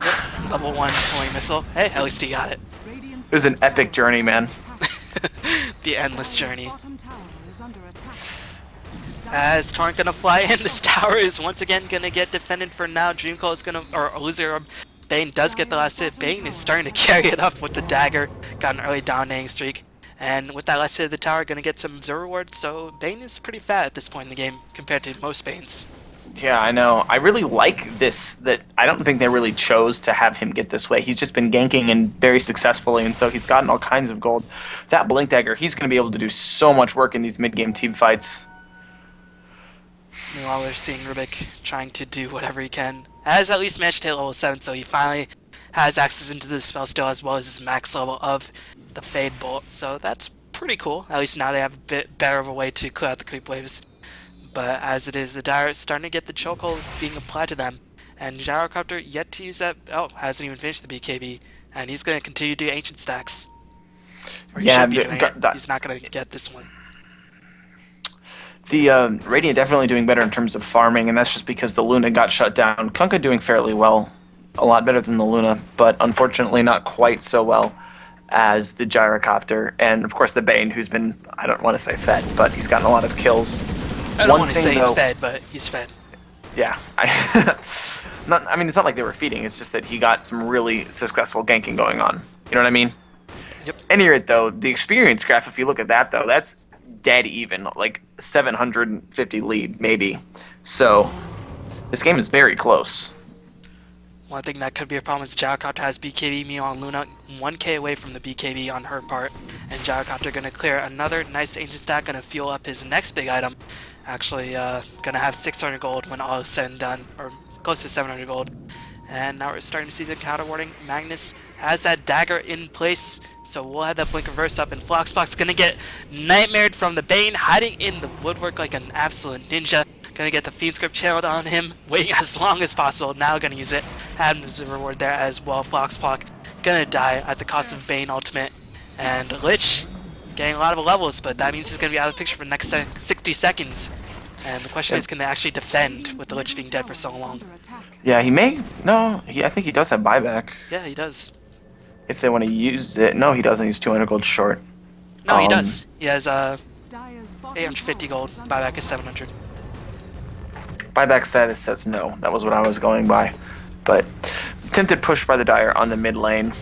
Speaker 1: Yep. Level 1 homing missile. Hey, at least he got it.
Speaker 2: It was an epic journey, man.
Speaker 1: The endless journey. As Torrent gonna fly in, this tower is once again gonna get defended for now. Dreamcoat is gonna, or Illusory Orb. Bane does get the last hit. Bane is starting to carry it up with the dagger. Got an early dominating streak. And with that last hit of the tower, gonna get some Observer Ward. So Bane is pretty fat at this point in the game compared to most Banes.
Speaker 2: Yeah, I know. I really like this, that I don't think they really chose to have him get this way. He's just been ganking and very successfully, and so he's gotten all kinds of gold. That Blink Dagger, he's going to be able to do so much work in these mid-game team fights.
Speaker 1: Meanwhile, we're seeing Rubik trying to do whatever he can. Has at least managed to hit level 7, so he finally has access into the spell still, as well as his max level of the Fade Bolt. So that's pretty cool. At least now they have a bit better of a way to clear out the creep waves. But as it is, the Dire is starting to get the chokehold being applied to them. And Gyrocopter yet to use that. Oh, hasn't even finished the BKB. And he's going to continue to do Ancient Stacks. Or he should be doing it. He's not going to get this one.
Speaker 2: The Radiant definitely doing better in terms of farming, and that's just because the Luna got shut down. Kunkka doing fairly well. A lot better than the Luna, but unfortunately not quite so well as the Gyrocopter. And of course the Bane, who's been, I don't want to say fed, but he's gotten a lot of kills.
Speaker 1: I don't want to say he's fed, but he's fed.
Speaker 2: Yeah. I mean, it's not like they were feeding. It's just that he got some really successful ganking going on. You know what I mean?
Speaker 1: Yep.
Speaker 2: Any rate, though, the experience graph, if you look at that, though, that's dead even, like 750 lead, maybe. So, this game is very close.
Speaker 1: One thing that could be a problem is Gyrocopter has BKB, meanwhile Luna 1k away from the BKB on her part. And Gyrocopter going to clear another nice ancient stack, going to fuel up his next big item. Actually, going to have 600 gold when all is said and done, or close to 700 gold. And now we're starting to see the counter warning. Magnus has that dagger in place, so we'll have that blink reverse up, and Floxbox gonna get nightmared from the Bane, hiding in the woodwork like an absolute ninja. Gonna get the Fiend Script channeled on him, waiting as long as possible. Now gonna use it. Adam's a reward there as well. Floxbox gonna die at the cost of Bane ultimate. And Lich getting a lot of levels, but that means he's gonna be out of the picture for the next 60 seconds. And the question is, can they actually defend with the Lich being dead for so long?
Speaker 2: Yeah, he may. No, I think he does have buyback.
Speaker 1: Yeah, he does.
Speaker 2: If they want to use it. No, he doesn't. He's 200 gold short.
Speaker 1: No, he does. He has
Speaker 3: Dyer's bottom
Speaker 1: 850
Speaker 3: tower
Speaker 1: gold.
Speaker 3: is under
Speaker 1: Buyback is 700.
Speaker 2: Buyback status says no. That was what I was going by. But attempted push by the Dire on the mid lane.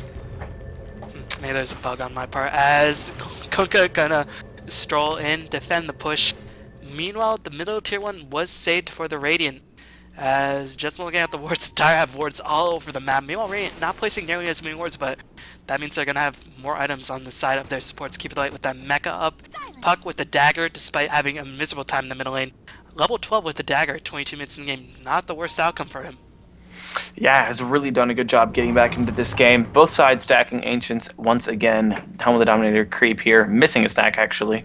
Speaker 1: Maybe there's a bug on my part. As Kunkka gonna stroll in, defend the push. Meanwhile, the middle tier 1 was saved for the Radiant. As just looking at the wards, Dire have wards all over the map. Meanwhile, Radiant not placing nearly as many wards, but that means they're gonna have more items on the side of their supports. Keep it light with that mecha up. Puck with the dagger, despite having a miserable time in the middle lane. Level 12 with the dagger, 22 minutes in the game. Not the worst outcome for him.
Speaker 2: Yeah, has really done a good job getting back into this game. Both sides stacking Ancients once again. Helm of the Dominator creep here. Missing a stack, actually,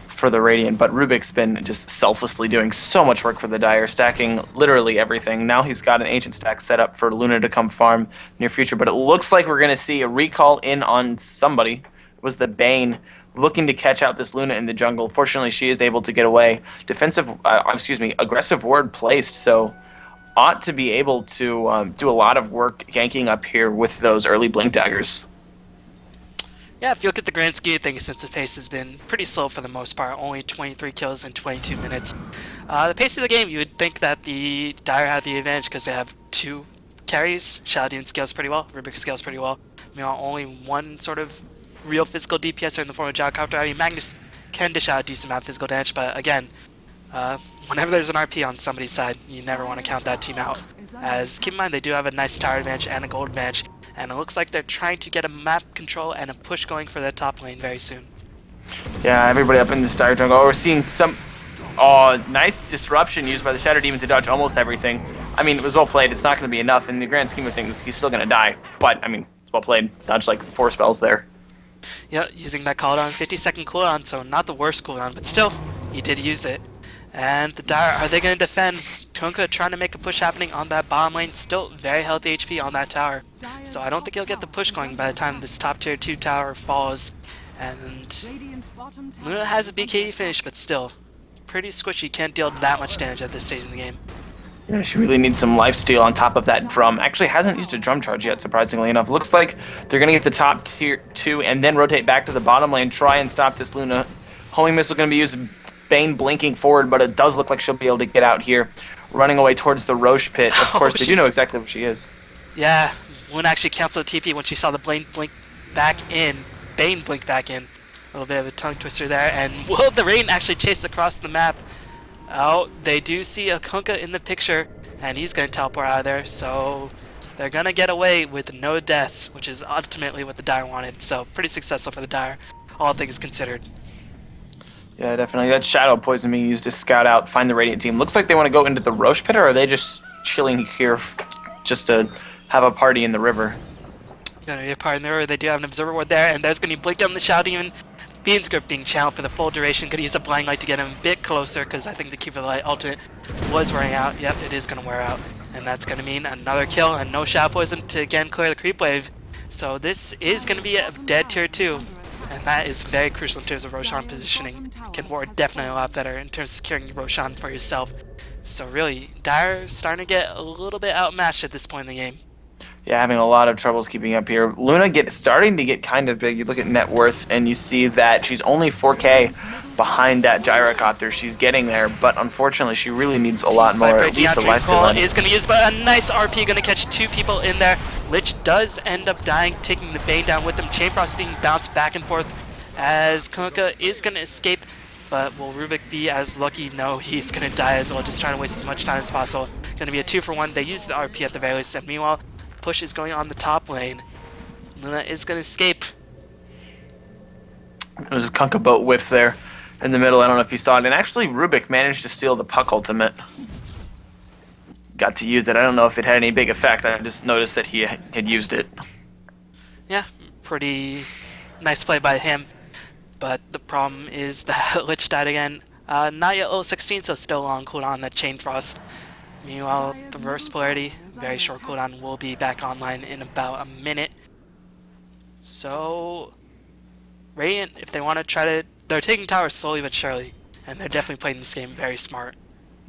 Speaker 2: for the Radiant. But Rubik's been just selflessly doing so much work for the Dire, stacking literally everything. Now he's got an Ancient stack set up for Luna to come farm near future. But it looks like we're going to see a recall in on somebody. It was the Bane looking to catch out this Luna in the jungle. Fortunately, she is able to get away. Aggressive ward placed, so ought to be able to do a lot of work ganking up here with those early blink daggers.
Speaker 1: Yeah, if you look at the grand scheme of things, since the pace has been pretty slow for the most part, only 23 kills in 22 minutes. The pace of the game, you would think that the Dire have the advantage because they have 2 carries. Shaladin scales pretty well, Rubik scales pretty well. Meanwhile, only one sort of real physical DPS in the form of Gyrocopter. I mean, Magnus can dish out a decent amount of physical damage, but again, whenever there's an RP on somebody's side, you never want to count that team out. As, keep in mind, they do have a nice tower advantage and a gold advantage, and it looks like they're trying to get a map control and a push going for their top lane very soon.
Speaker 2: Yeah, everybody up in this Dire jungle. Oh, we're seeing some nice disruption used by the Shadow Demon to dodge almost everything. I mean, it was well played. It's not going to be enough. In the grand scheme of things, he's still going to die. But, I mean, it's well played. Dodged like 4 spells there.
Speaker 1: Yeah, using that cooldown, 50-second cooldown, so not the worst cooldown, but still, he did use it. And the Dire, are they going to defend? Kunkka trying to make a push happening on that bottom lane, still very healthy HP on that tower. So I don't think he'll get the push going by the time this top tier 2 tower falls. And Luna has a BKE finish, but still, pretty squishy, can't deal that much damage at this stage in the game.
Speaker 2: Yeah, she really needs some lifesteal on top of that drum. Actually hasn't used a drum charge yet, surprisingly enough. Looks like they're going to get the top tier 2 and then rotate back to the bottom lane, try and stop this Luna. Homing missile going to be used, Bane blinking forward, but it does look like she'll be able to get out here. Running away towards the Roche pit. Of course, they do know exactly where she is.
Speaker 1: Yeah, Luna actually canceled TP when she saw the Bane blink back in. Bane blink back in. A little bit of a tongue twister there. And will the rain actually chase across the map? Oh, they do see a Kunkka in the picture, and he's going to teleport out of there. So they're going to get away with no deaths, which is ultimately what the Dire wanted. So pretty successful for the Dire, all things considered.
Speaker 2: Yeah, definitely. That shadow poison being used to scout out, find the Radiant team. Looks like they want to go into the Roche pit, or are they just chilling here just to have a party in the river?
Speaker 1: Gonna be a party in the river. They do have an observer ward there, and there's gonna be blink down the Shadow Demon. Fiend Script being channeled for the full duration. Gonna use a blind light to get him a bit closer, because I think the Keeper of the Light ultimate was wearing out. Yep, it is gonna wear out, and that's gonna mean another kill and no shadow poison to again clear the creep wave. So this is gonna be a dead tier 2. And that is very crucial in terms of Roshan positioning. Can ward definitely a lot better in terms of securing Roshan for yourself. So really, Dire starting to get a little bit outmatched at this point in the game.
Speaker 2: Yeah, having a lot of troubles keeping up here. Luna starting to get kind of big. You look at net worth and you see that she's only 4K, behind that gyrocopter. She's getting there, but unfortunately she really needs a lot more, at least a life
Speaker 1: call
Speaker 2: steal.
Speaker 1: is going to use, but a nice RP going to catch 2 people in there. Lich does end up dying, taking the Bane down with him. Chainfrost being bounced back and forth as Kunkka is going to escape, but will Rubik be as lucky? No, he's going to die as well, just trying to waste as much time as possible. Going to be a 2-for-1. They use the RP at the very least, and meanwhile, push is going on the top lane. Luna is going to escape.
Speaker 2: There's a Kunkka boat whiff there in the middle. I don't know if you saw it. And actually, Rubik managed to steal the puck ultimate. Got to use it. I don't know if it had any big effect. I just noticed that he had used it.
Speaker 1: Yeah, pretty nice play by him. But the problem is that Lich died again. Not yet level 16, so still on cooldown on that Chain Frost. Meanwhile, the reverse polarity, very short cooldown, will be back online in about a minute. So, Radiant, if they want to try to... They're taking towers slowly but surely, and they're definitely playing this game very smart.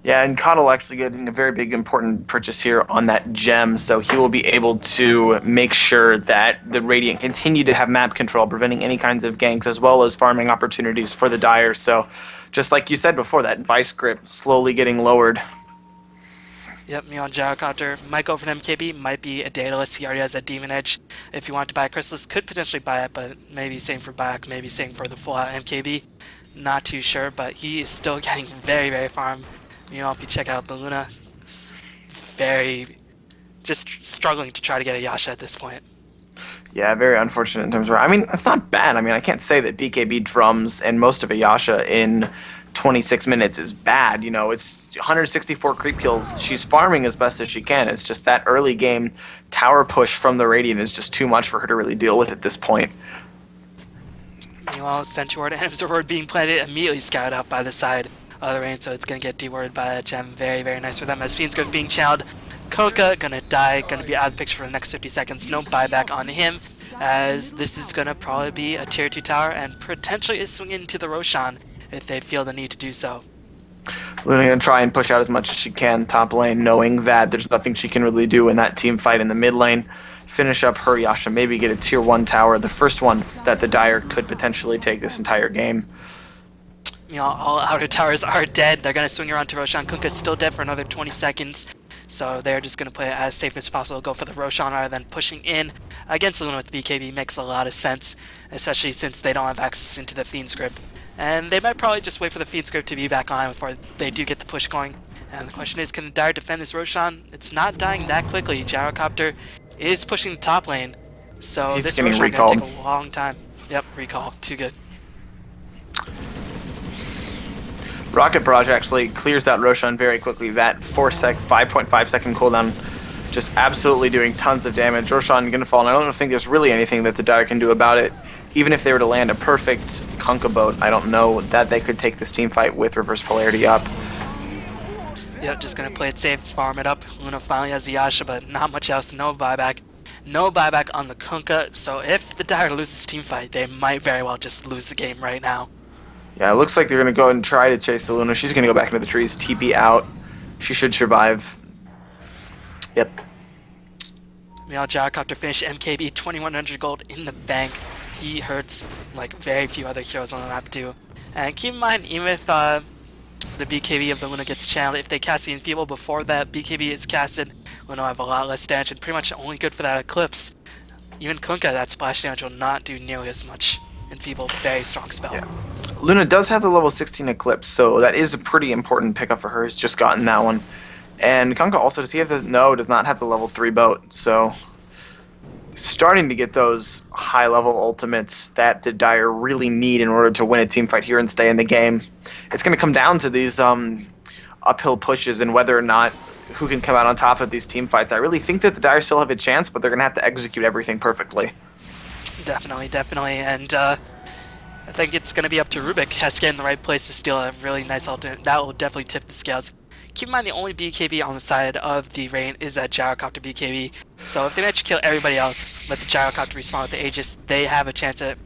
Speaker 2: Yeah, and Coddle actually getting a very big important purchase here on that gem, so he will be able to make sure that the Radiant continue to have map control, preventing any kinds of ganks, as well as farming opportunities for the Dire. So, just like you said before, that Vice grip slowly getting lowered.
Speaker 1: Yep, me on Gyrocopter. Might go for an MKB, might be a Daedalus. He already has a Demon Edge. If you want to buy a Chrysalis, could potentially buy it, but maybe same for Back, maybe same for the full-out MKB. Not too sure, but he is still getting very, very farm. You know, if you check out the Luna, just struggling to try to get a Yasha at this point.
Speaker 2: Yeah, very unfortunate in terms of... I mean, it's not bad. I mean, I can't say that BKB drums and most of a Yasha in 26 minutes is bad. You know, it's 164 creep kills. She's farming as best as she can. It's just that early game tower push from the Radiant is just too much for her to really deal with at this point.
Speaker 1: Meanwhile, Sentry and Observer being planted, immediately scouted out by the side of the Radiant, so it's going to get dewarded by a gem. Very, very nice for them. As Fiend's being channeled, Kunkka gonna die, gonna be out of the picture for the next 50 seconds. No buyback on him, as this is gonna probably be a tier 2 tower and potentially is swinging into the Roshan if they feel the need to do so.
Speaker 2: Luna gonna try and push out as much as she can top lane, knowing that there's nothing she can really do in that team fight in the mid lane. Finish up her Yasha, maybe get a tier 1 tower, the first one that the Dire could potentially take this entire game.
Speaker 1: You know, all outer towers are dead. They're gonna swing around to Roshan. Kunkka's still dead for another 20 seconds. So they're just going to play it as safe as possible, go for the Roshan rather than pushing in. Against Luna with BKB makes a lot of sense, especially since they don't have access into the Fiend script. And they might probably just wait for the Fiend script to be back on before they do get the push going. And the question is, can the Dire defend this Roshan? It's not dying that quickly. Gyrocopter is pushing the top lane, so
Speaker 2: He's
Speaker 1: this
Speaker 2: getting
Speaker 1: Roshan is
Speaker 2: recalled.
Speaker 1: going to take a long time. Yep, recall. Too good.
Speaker 2: Rocket Barrage actually clears out Roshan very quickly. That 5.5 second cooldown, just absolutely doing tons of damage. Roshan gonna fall, and I don't think there's really anything that the Dire can do about it. Even if they were to land a perfect Kunkka boat, I don't know that they could take this team fight with reverse polarity up.
Speaker 1: Yep, just gonna play it safe, farm it up. Luna finally has the Yasha, but not much else. No buyback. No buyback on the Kunkka, so if the Dire loses team fight, they might very well just lose the game right now.
Speaker 2: Yeah, it looks like they're going to go and try to chase the Luna. She's going to go back into the trees, TP out. She should survive. Yep.
Speaker 1: Meanwhile, Gyrocopter finished MKB, 2100 gold in the bank. He hurts like very few other heroes on the map do. And keep in mind, even if the BKB of the Luna gets channeled, if they cast the Enfeeble before that BKB is casted, Luna will have a lot less damage and pretty much only good for that Eclipse. Even Kunkka, that splash damage will not do nearly as much. Enfeeble, very strong spell.
Speaker 2: Yeah. Luna does have the level 16 Eclipse, so that is a pretty important pickup for her. He's just gotten that one. And Kunkka also, does he have the... No, does not have the level 3 boat, so... Starting to get those high-level ultimates that the Dire really need in order to win a team fight here and stay in the game. It's going to come down to these uphill pushes and whether or not who can come out on top of these team fights. I really think that the Dire still have a chance, but they're going to have to execute everything perfectly.
Speaker 1: Definitely, definitely, and I think it's going to be up to Rubik. Has to get in the right place to steal a really nice ultimate. That will definitely tip the scales. Keep in mind the only BKB on the side of the Rain is that Gyrocopter BKB. So if they manage to kill everybody else, let the Gyrocopter respawn with the Aegis, they have a chance at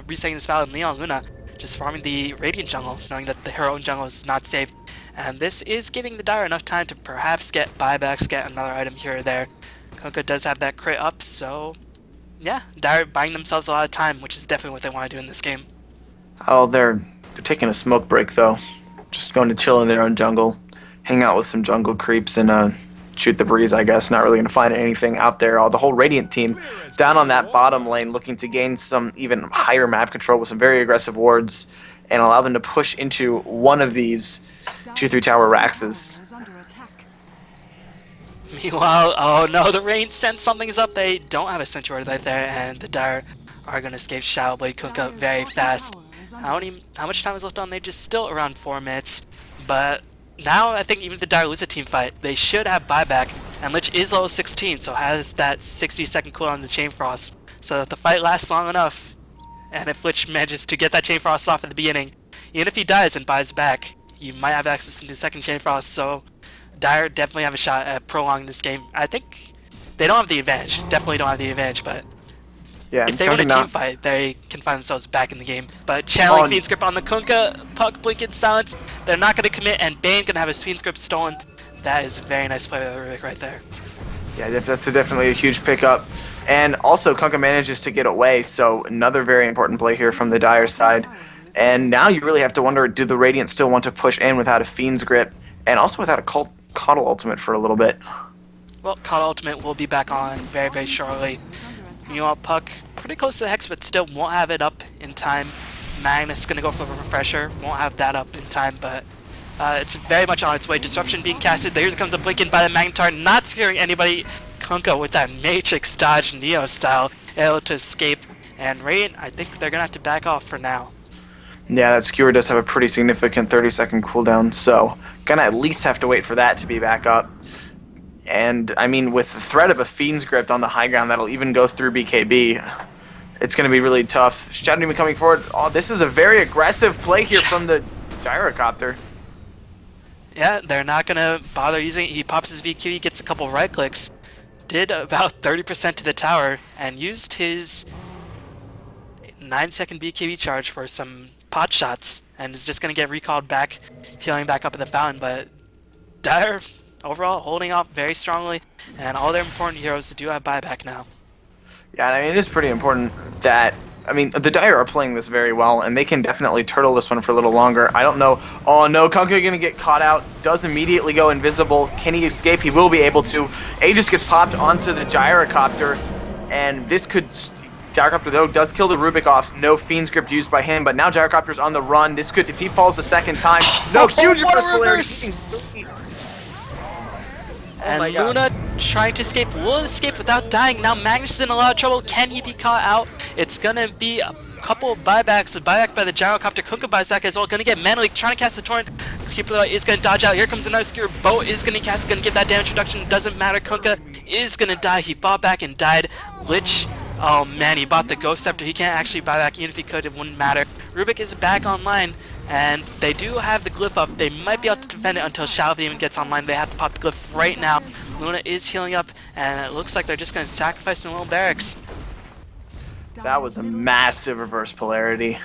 Speaker 1: resetting this battle. Leon Luna just farming the Radiant jungle, knowing that her own jungle is not safe. And this is giving the Dire enough time to perhaps get buybacks, get another item here or there. Kunkka does have that crit up, so yeah, Dire buying themselves a lot of time, which is definitely what they want to do in this game.
Speaker 2: Oh, they're They're taking a smoke break, though. Just going to chill in their own jungle, hang out with some jungle creeps, and shoot the breeze, I guess. Not really going to find anything out there. The whole Radiant team down on that bottom lane looking to gain some even higher map control with some very aggressive wards and allow them to push into one of these 2-3 tower Raxes.
Speaker 3: Is under attack.
Speaker 1: Meanwhile, oh no, the rain sent something's up. They don't have a sentry right there, and the Dire are going to escape Shadow Blade Kunkka very fast. How much time is left on? They're just still around 4 minutes, but now I think even if the Dire lose a team fight, they should have buyback, and Lich is level 16, so has that 60-second cooldown on the Chain Frost. So if the fight lasts long enough, and if Lich manages to get that Chain Frost off at the beginning, even if he dies and buys back, you might have access to the second Chain Frost, so Dire definitely have a shot at prolonging this game. I think they don't have the advantage, definitely don't have the advantage, but
Speaker 2: Yeah,
Speaker 1: if they win a team fight, they can find themselves back in the game. But channeling Fiend's Grip on the Kunkka, Puck blink in silence, they're not going to commit, and Bane going to have his Fiend's Grip stolen. That is a very nice play by Rubik right there.
Speaker 2: Yeah, that's definitely a huge pickup. And also, Kunkka manages to get away, so another very important play here from the Dire side. And now you really have to wonder, do the Radiant still want to push in without a Fiend's Grip, and also without a Coddle Ultimate for a little bit?
Speaker 1: Well, Coddle Ultimate will be back on very, very shortly. Meanwhile, Puck pretty close to the Hex, but still won't have it up in time. Magnus going to go for a Refresher, won't have that up in time, but it's very much on its way. Disruption being casted, there comes a blink in by the Magnetar, not scaring anybody. Kunkka with that Matrix dodge Neo style, able to escape, and Radiant, I think they're going to have to back off for now.
Speaker 2: Yeah, that Skewer does have a pretty significant 30-second cooldown, so gonna at least have to wait for that to be back up. And, I mean, with the threat of a Fiend's Grip on the high ground that'll even go through BKB, it's going to be really tough. Shadow Demon coming forward. Oh, this is a very aggressive play here from the Gyrocopter.
Speaker 1: Yeah, they're not going to bother using it. He pops his VQ, he gets a couple right clicks, did about 30% to the tower, and used his 9-second BKB charge for some pot shots, and is just going to get recalled back, healing back up at the fountain. But Dire, overall, holding up very strongly, and all their important heroes do have buyback now.
Speaker 2: Yeah, I mean, it is pretty important that, I mean, the Dire are playing this very well, and they can definitely turtle this one for a little longer. I don't know. Oh, no, Kunkka going to get caught out. Does immediately go invisible. Can he escape? He will be able to. Aegis gets popped onto the Gyrocopter, and this could... Gyrocopter, though, does kill the Rubik off. No Fiend's Grip used by him, but now Gyrocopter's on the run. This could, if he falls the second time... No, huge reverse polarity!
Speaker 1: And Luna trying to escape, will escape without dying. Now Magnus is in a lot of trouble. Can he be caught out? It's gonna be a couple of buybacks. A buyback by the Gyrocopter. Kunkka buys back as well. Gonna get Manly trying to cast the Torrent. Keeper is gonna dodge out. Here comes another Skewer. Bo is gonna cast, gonna give that damage reduction. Doesn't matter. Kunkka is gonna die. He fought back and died. Lich, oh man, he bought the Ghost Scepter. He can't actually buy back. Even if he could, it wouldn't matter. Rubik is back online. And they do have the glyph up. They might be able to defend it until Shadow Demon gets online. They have to pop the glyph right now. Luna is healing up, and it looks like they're just going to sacrifice some little barracks.
Speaker 2: That was a massive reverse polarity.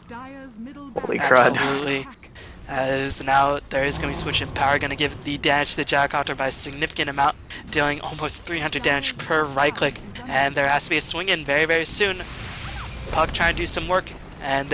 Speaker 3: Dire's middle
Speaker 2: Holy
Speaker 3: barracks
Speaker 2: crud.
Speaker 1: Absolutely. As now there is going to be switch in power, going to give the damage to the Gyrocopter by a significant amount, dealing almost 300 damage per right click. And there has to be a swing in very, very soon. Puck trying to do some work, and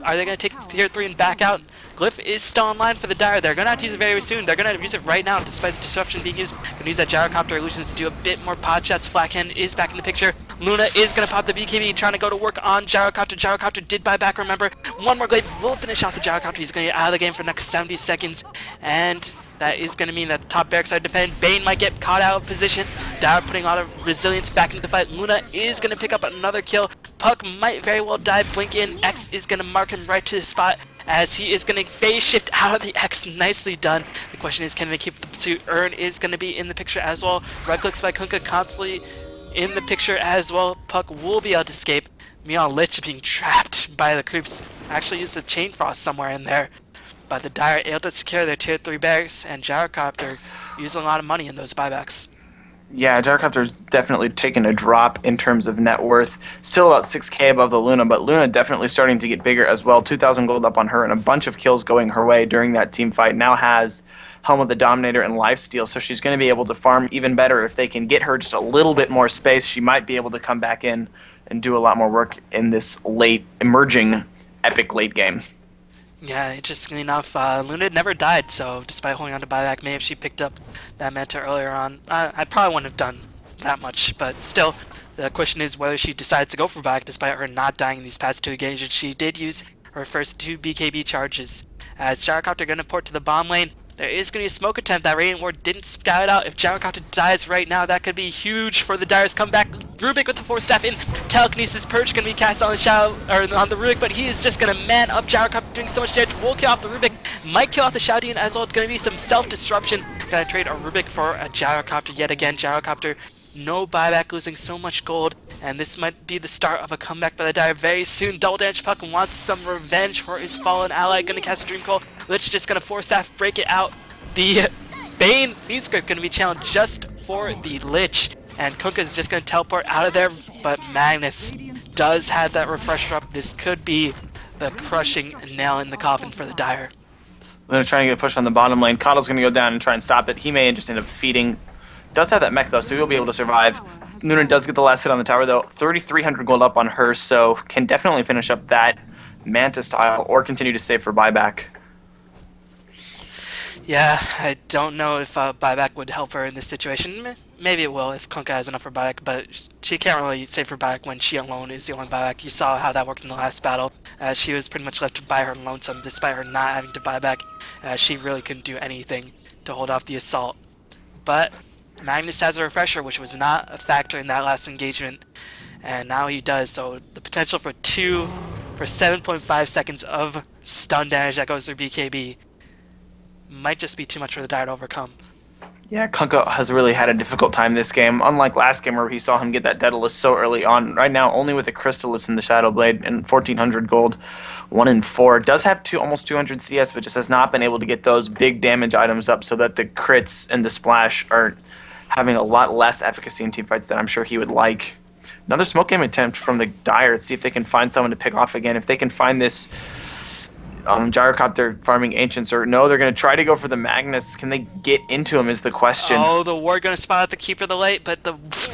Speaker 1: are they going to take tier 3 and back out? Glyph is still online for the Dire. They're going to have to use it very soon. They're going to use it right now despite the disruption being used. Going to use that Gyrocopter illusions to do a bit more pod shots. Flakhand is back in the picture. Luna is going to pop the BKB, trying to go to work on Gyrocopter. Gyrocopter did buy back, remember. One more Glyph will finish off the Gyrocopter. He's going to get out of the game for the next 70 seconds. And that is going to mean that the top barracks are defended. Bane might get caught out of position. Dire putting a lot of resilience back into the fight. Luna is going to pick up another kill. Puck might very well die. Blink in. X is going to mark him right to the spot as he is going to phase shift out of the X. Nicely done. The question is, can they keep the pursuit? Urn is going to be in the picture as well. Right clicks by Kunkka constantly in the picture as well. Puck will be able to escape. Meanwhile, Lich being trapped by the creeps. Actually used the Chain Frost somewhere in there. But the Dire able to secure their tier 3 barracks, and Gyrocopter using a lot of money in those buybacks.
Speaker 2: Yeah, Gyrocopter's definitely taken a drop in terms of net worth. Still about 6k above the Luna, but Luna definitely starting to get bigger as well. 2,000 gold up on her and a bunch of kills going her way during that team fight. Now has Helm of the Dominator and Lifesteal, so she's going to be able to farm even better. If they can get her just a little bit more space, she might be able to come back in and do a lot more work in this late, emerging, epic late game.
Speaker 1: Yeah, interestingly enough, Luna never died, so despite holding on to buyback, maybe if she picked up that Manta earlier on, I probably wouldn't have done that much, but still, the question is whether she decides to go for buyback despite her not dying in these past 2 engagements. She did use her first 2 BKB charges. As Gyrocopter going to port to the bomb lane, there is going to be a smoke attempt. That Radiant Ward didn't scout it out. If Gyrocopter dies right now, that could be huge for the Dyer's comeback. Rubik with the Force Staff in. Telekinesis Purge going to be cast on the Shadow, or on the Rubik, but he is just going to man up Gyrocopter, doing so much damage. Will kill off the Rubik. Might kill off the Shadow Demon as well. Going to be some self-disruption. Going to trade a Rubik for a Gyrocopter yet again. Gyrocopter, no buyback, losing so much gold. And this might be the start of a comeback by the Dire very soon. Double damage Puck wants some revenge for his fallen ally. Gonna cast a Dream Coil. Lich just gonna Force Staff, break it out. The Bane Feed Script gonna be challenged just for the Lich. And Kunkka is just gonna teleport out of there. But Magnus does have that refresher up. This could be the crushing nail in the coffin for the Dire.
Speaker 2: Luna trying to get a push on the bottom lane. Coddle's going to go down and try and stop it. He may just end up feeding. Does have that mech though, so he'll be able to survive. Luna does get the last hit on the tower though. 3,300 gold up on her, so can definitely finish up that Manta style or continue to save for buyback.
Speaker 1: Yeah, I don't know if buyback would help her in this situation. Maybe it will if Kunkka has enough for buyback, but she can't really save for buyback when she alone is the only buyback. You saw how that worked in the last battle. She was pretty much left by her lonesome despite her not having to buyback. She really couldn't do anything to hold off the assault. But Magnus has a refresher, which was not a factor in that last engagement, and now he does, so the potential for 7.5 seconds of stun damage that goes through BKB might just be too much for the Dire to overcome.
Speaker 2: Yeah, Kunkka has really had a difficult time this game. Unlike last game where he saw him get that Daedalus so early on. Right now, only with a Crystallis in the Shadow Blade and 1,400 gold, 1 in 4. Does have almost 200 CS, but just has not been able to get those big damage items up so that the crits and the splash are having a lot less efficacy in teamfights than I'm sure he would like. Another smoke game attempt from the Dire. See if they can find someone to pick off again. If they can find this Gyrocopter farming Ancients, or no, they're going to try to go for the Magnus. Can they get into him is the question.
Speaker 1: Oh, the Ward going to spot out the Keeper of the Light, but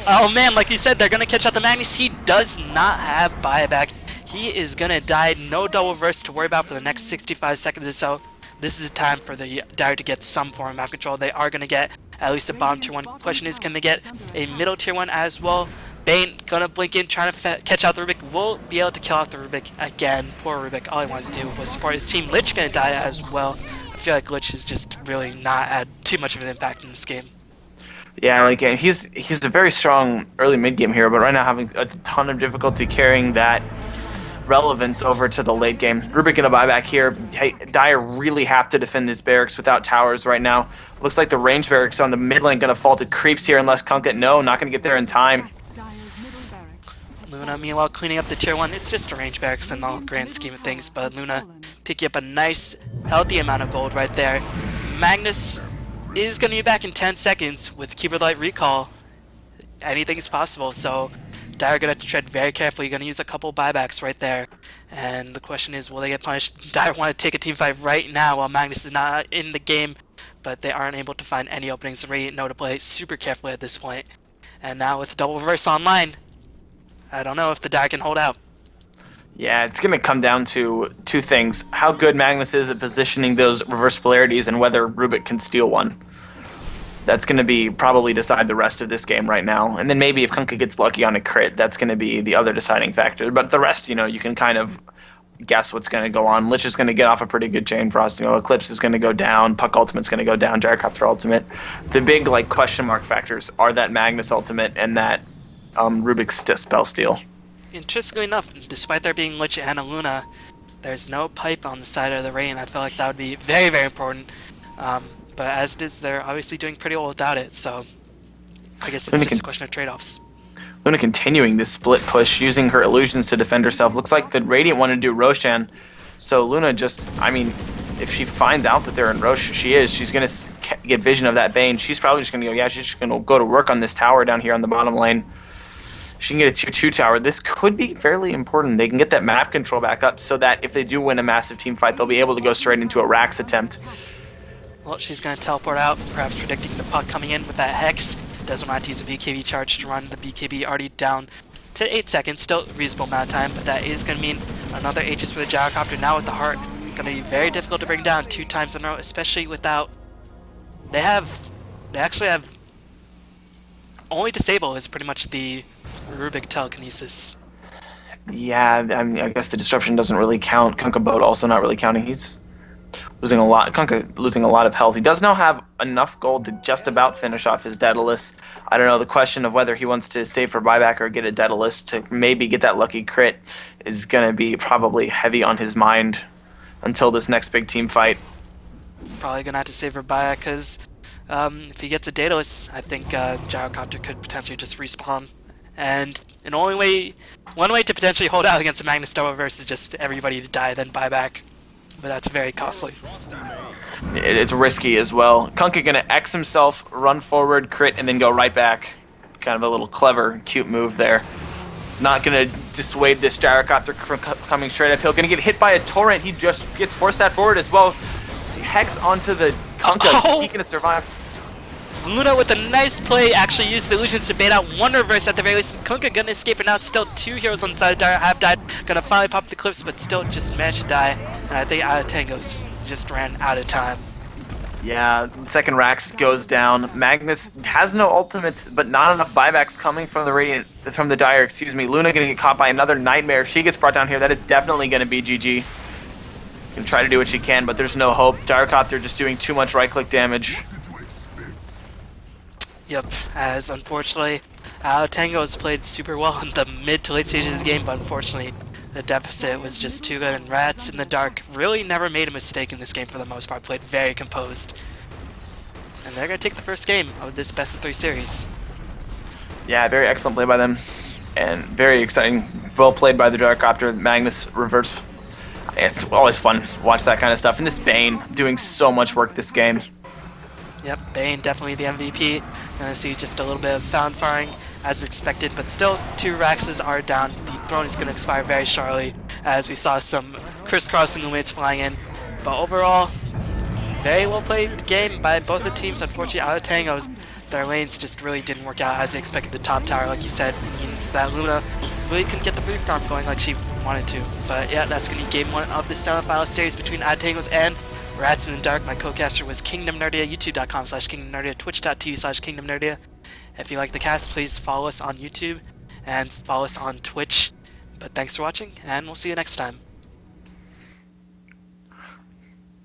Speaker 1: oh man, like you said, they're going to catch out the Magnus. He does not have buyback. He is going to die. No double verse to worry about for the next 65 seconds or so. This is a time for the Dire to get some form of map control. They are going to get at least a bottom tier 1. Question is, can they get a middle tier 1 as well? Bane gonna blink in, trying to catch out the Rubik. Will be able to kill off the Rubik again. Poor Rubik. All he wanted to do was support his team. Lich gonna die as well. I feel like Lich has just really not had too much of an impact in this game.
Speaker 2: Yeah, like he's a very strong early mid game hero, but right now having a ton of difficulty carrying that relevance over to the late game. Rubik gonna buy back here. Hey, Dire really have to defend this barracks without towers right now. Looks like the range barracks on the mid lane gonna fall to creeps here unless Kunkka, no, not gonna get there in time.
Speaker 1: Luna, meanwhile, cleaning up the tier 1. It's just a range barracks in the grand scheme of things, but Luna picking up a nice, healthy amount of gold right there. Magnus is going to be back in 10 seconds with Keeper of the Light recall. Anything is possible, so Dire going to have to tread very carefully. Going to use a couple buybacks right there. And the question is, will they get punished? Dire want to take a team fight right now while Magnus is not in the game, but they aren't able to find any openings. Radiant know to play super carefully at this point. And now with double reverse online, I don't know if the Dire can hold out.
Speaker 2: Yeah, it's going to come down to 2 things. How good Magnus is at positioning those reverse polarities and whether Rubik can steal one. That's going to be probably decide the rest of this game right now. And then maybe if Kunkka gets lucky on a crit, that's going to be the other deciding factor. But the rest, you can kind of guess what's going to go on. Lich is going to get off a pretty good chain frost. Eclipse is going to go down. Puck ultimate's going to go down. Gyrocopter ultimate. The big question mark factors are that Magnus ultimate and that Rubik's spell steal.
Speaker 1: Interestingly enough, despite there being Lich and a Luna, there's no pipe on the side of the rain. I feel like that would be very, very important. But as it is, they're obviously doing pretty well without it, so I guess it's just a question of trade-offs.
Speaker 2: Luna continuing this split push, using her illusions to defend herself. Looks like the Radiant wanted to do Roshan, so Luna just, if she finds out that they're in Rosh, she's going to get vision of that Bane. She's probably just going to go, she's just going to go to work on this tower down here on the bottom lane. She can get a tier 2 tower. This could be fairly important. They can get that map control back up so that if they do win a massive team fight, they'll be able to go straight into a Rax attempt.
Speaker 1: Well, she's going to teleport out, perhaps predicting the puck coming in with that Hex. Doesn't want to use a BKB charge to run the BKB already down to 8 seconds. Still a reasonable amount of time, but that is going to mean another Aegis for the Gyrocopter. Now with the heart, going Gonna be very difficult to bring down 2 times in a row, especially without... They actually have... Only disable is pretty much the Rubik telekinesis.
Speaker 2: Yeah, I mean, I guess the disruption doesn't really count. Kunkka Boat also not really counting. He's losing a lot. Kunkka losing a lot of health. He does now have enough gold to just about finish off his Daedalus. I don't know, the question of whether he wants to save for buyback or get a Daedalus to maybe get that lucky crit is going to be probably heavy on his mind until this next big team fight.
Speaker 1: Probably gonna have to save for buyback because if he gets a Daedalus, I think Gyrocopter could potentially just respawn. And one way to potentially hold out against a Magnus Doubleverse is just everybody to die, then buyback. But that's very costly.
Speaker 2: It's risky as well. Kunkka gonna X himself, run forward, crit, and then go right back. Kind of a little clever, cute move there. Not gonna dissuade this Gyrocopter from coming straight uphill. Gonna get hit by a torrent. He just gets forced that forward as well. Hex onto the Kunkka.
Speaker 1: Oh!
Speaker 2: He gonna survive.
Speaker 1: Luna with a nice play actually used the illusions to bait out one reverse at the very least. Kunkka gonna escape, and now still 2 heroes on the side of Dire have died. Gonna finally pop the clips, but still just managed to die. And I think Tangoes just ran out of time.
Speaker 2: Yeah, second Rax goes down. Magnus has no ultimates, but not enough buybacks coming from the Dire, excuse me. Luna gonna get caught by another Nightmare. She gets brought down here. That is definitely gonna be GG. Gonna try to do what she can, but there's no hope. Gyrocopter just doing too much right-click damage.
Speaker 1: Yep, as unfortunately, Tangoes played super well in the mid to late stages of the game, but unfortunately, the deficit was just too good, and Rats in the Dark really never made a mistake in this game for the most part, played very composed. And they're going to take the first game of this best of 3 series.
Speaker 2: Yeah, very excellent play by them, and very exciting. Well played by the Gyrocopter. Magnus reverse. It's always fun to watch that kind of stuff. And this Bane doing so much work this game.
Speaker 1: Yep, Bane definitely the MVP. Gonna see just a little bit of found firing as expected, but still 2 Raxes are down. The throne is gonna expire very shortly as we saw some crisscrossing illuminates flying in. But overall, very well played game by both the teams. Unfortunately, out of Tangoes, their lanes just really didn't work out as they expected. The top tower, like you said, means that Luna really couldn't get the free farm going like she wanted to. But yeah, that's gonna be game 1 of the semifinal series between Tangoes and Rats in the Dark. My co-caster was Kingdom Nerdia, youtube.com/Kingdom Nerdia, twitch.tv/Kingdom Nerdia. If you like the cast, please follow us on YouTube and follow us on Twitch. But thanks for watching, and we'll see you next time.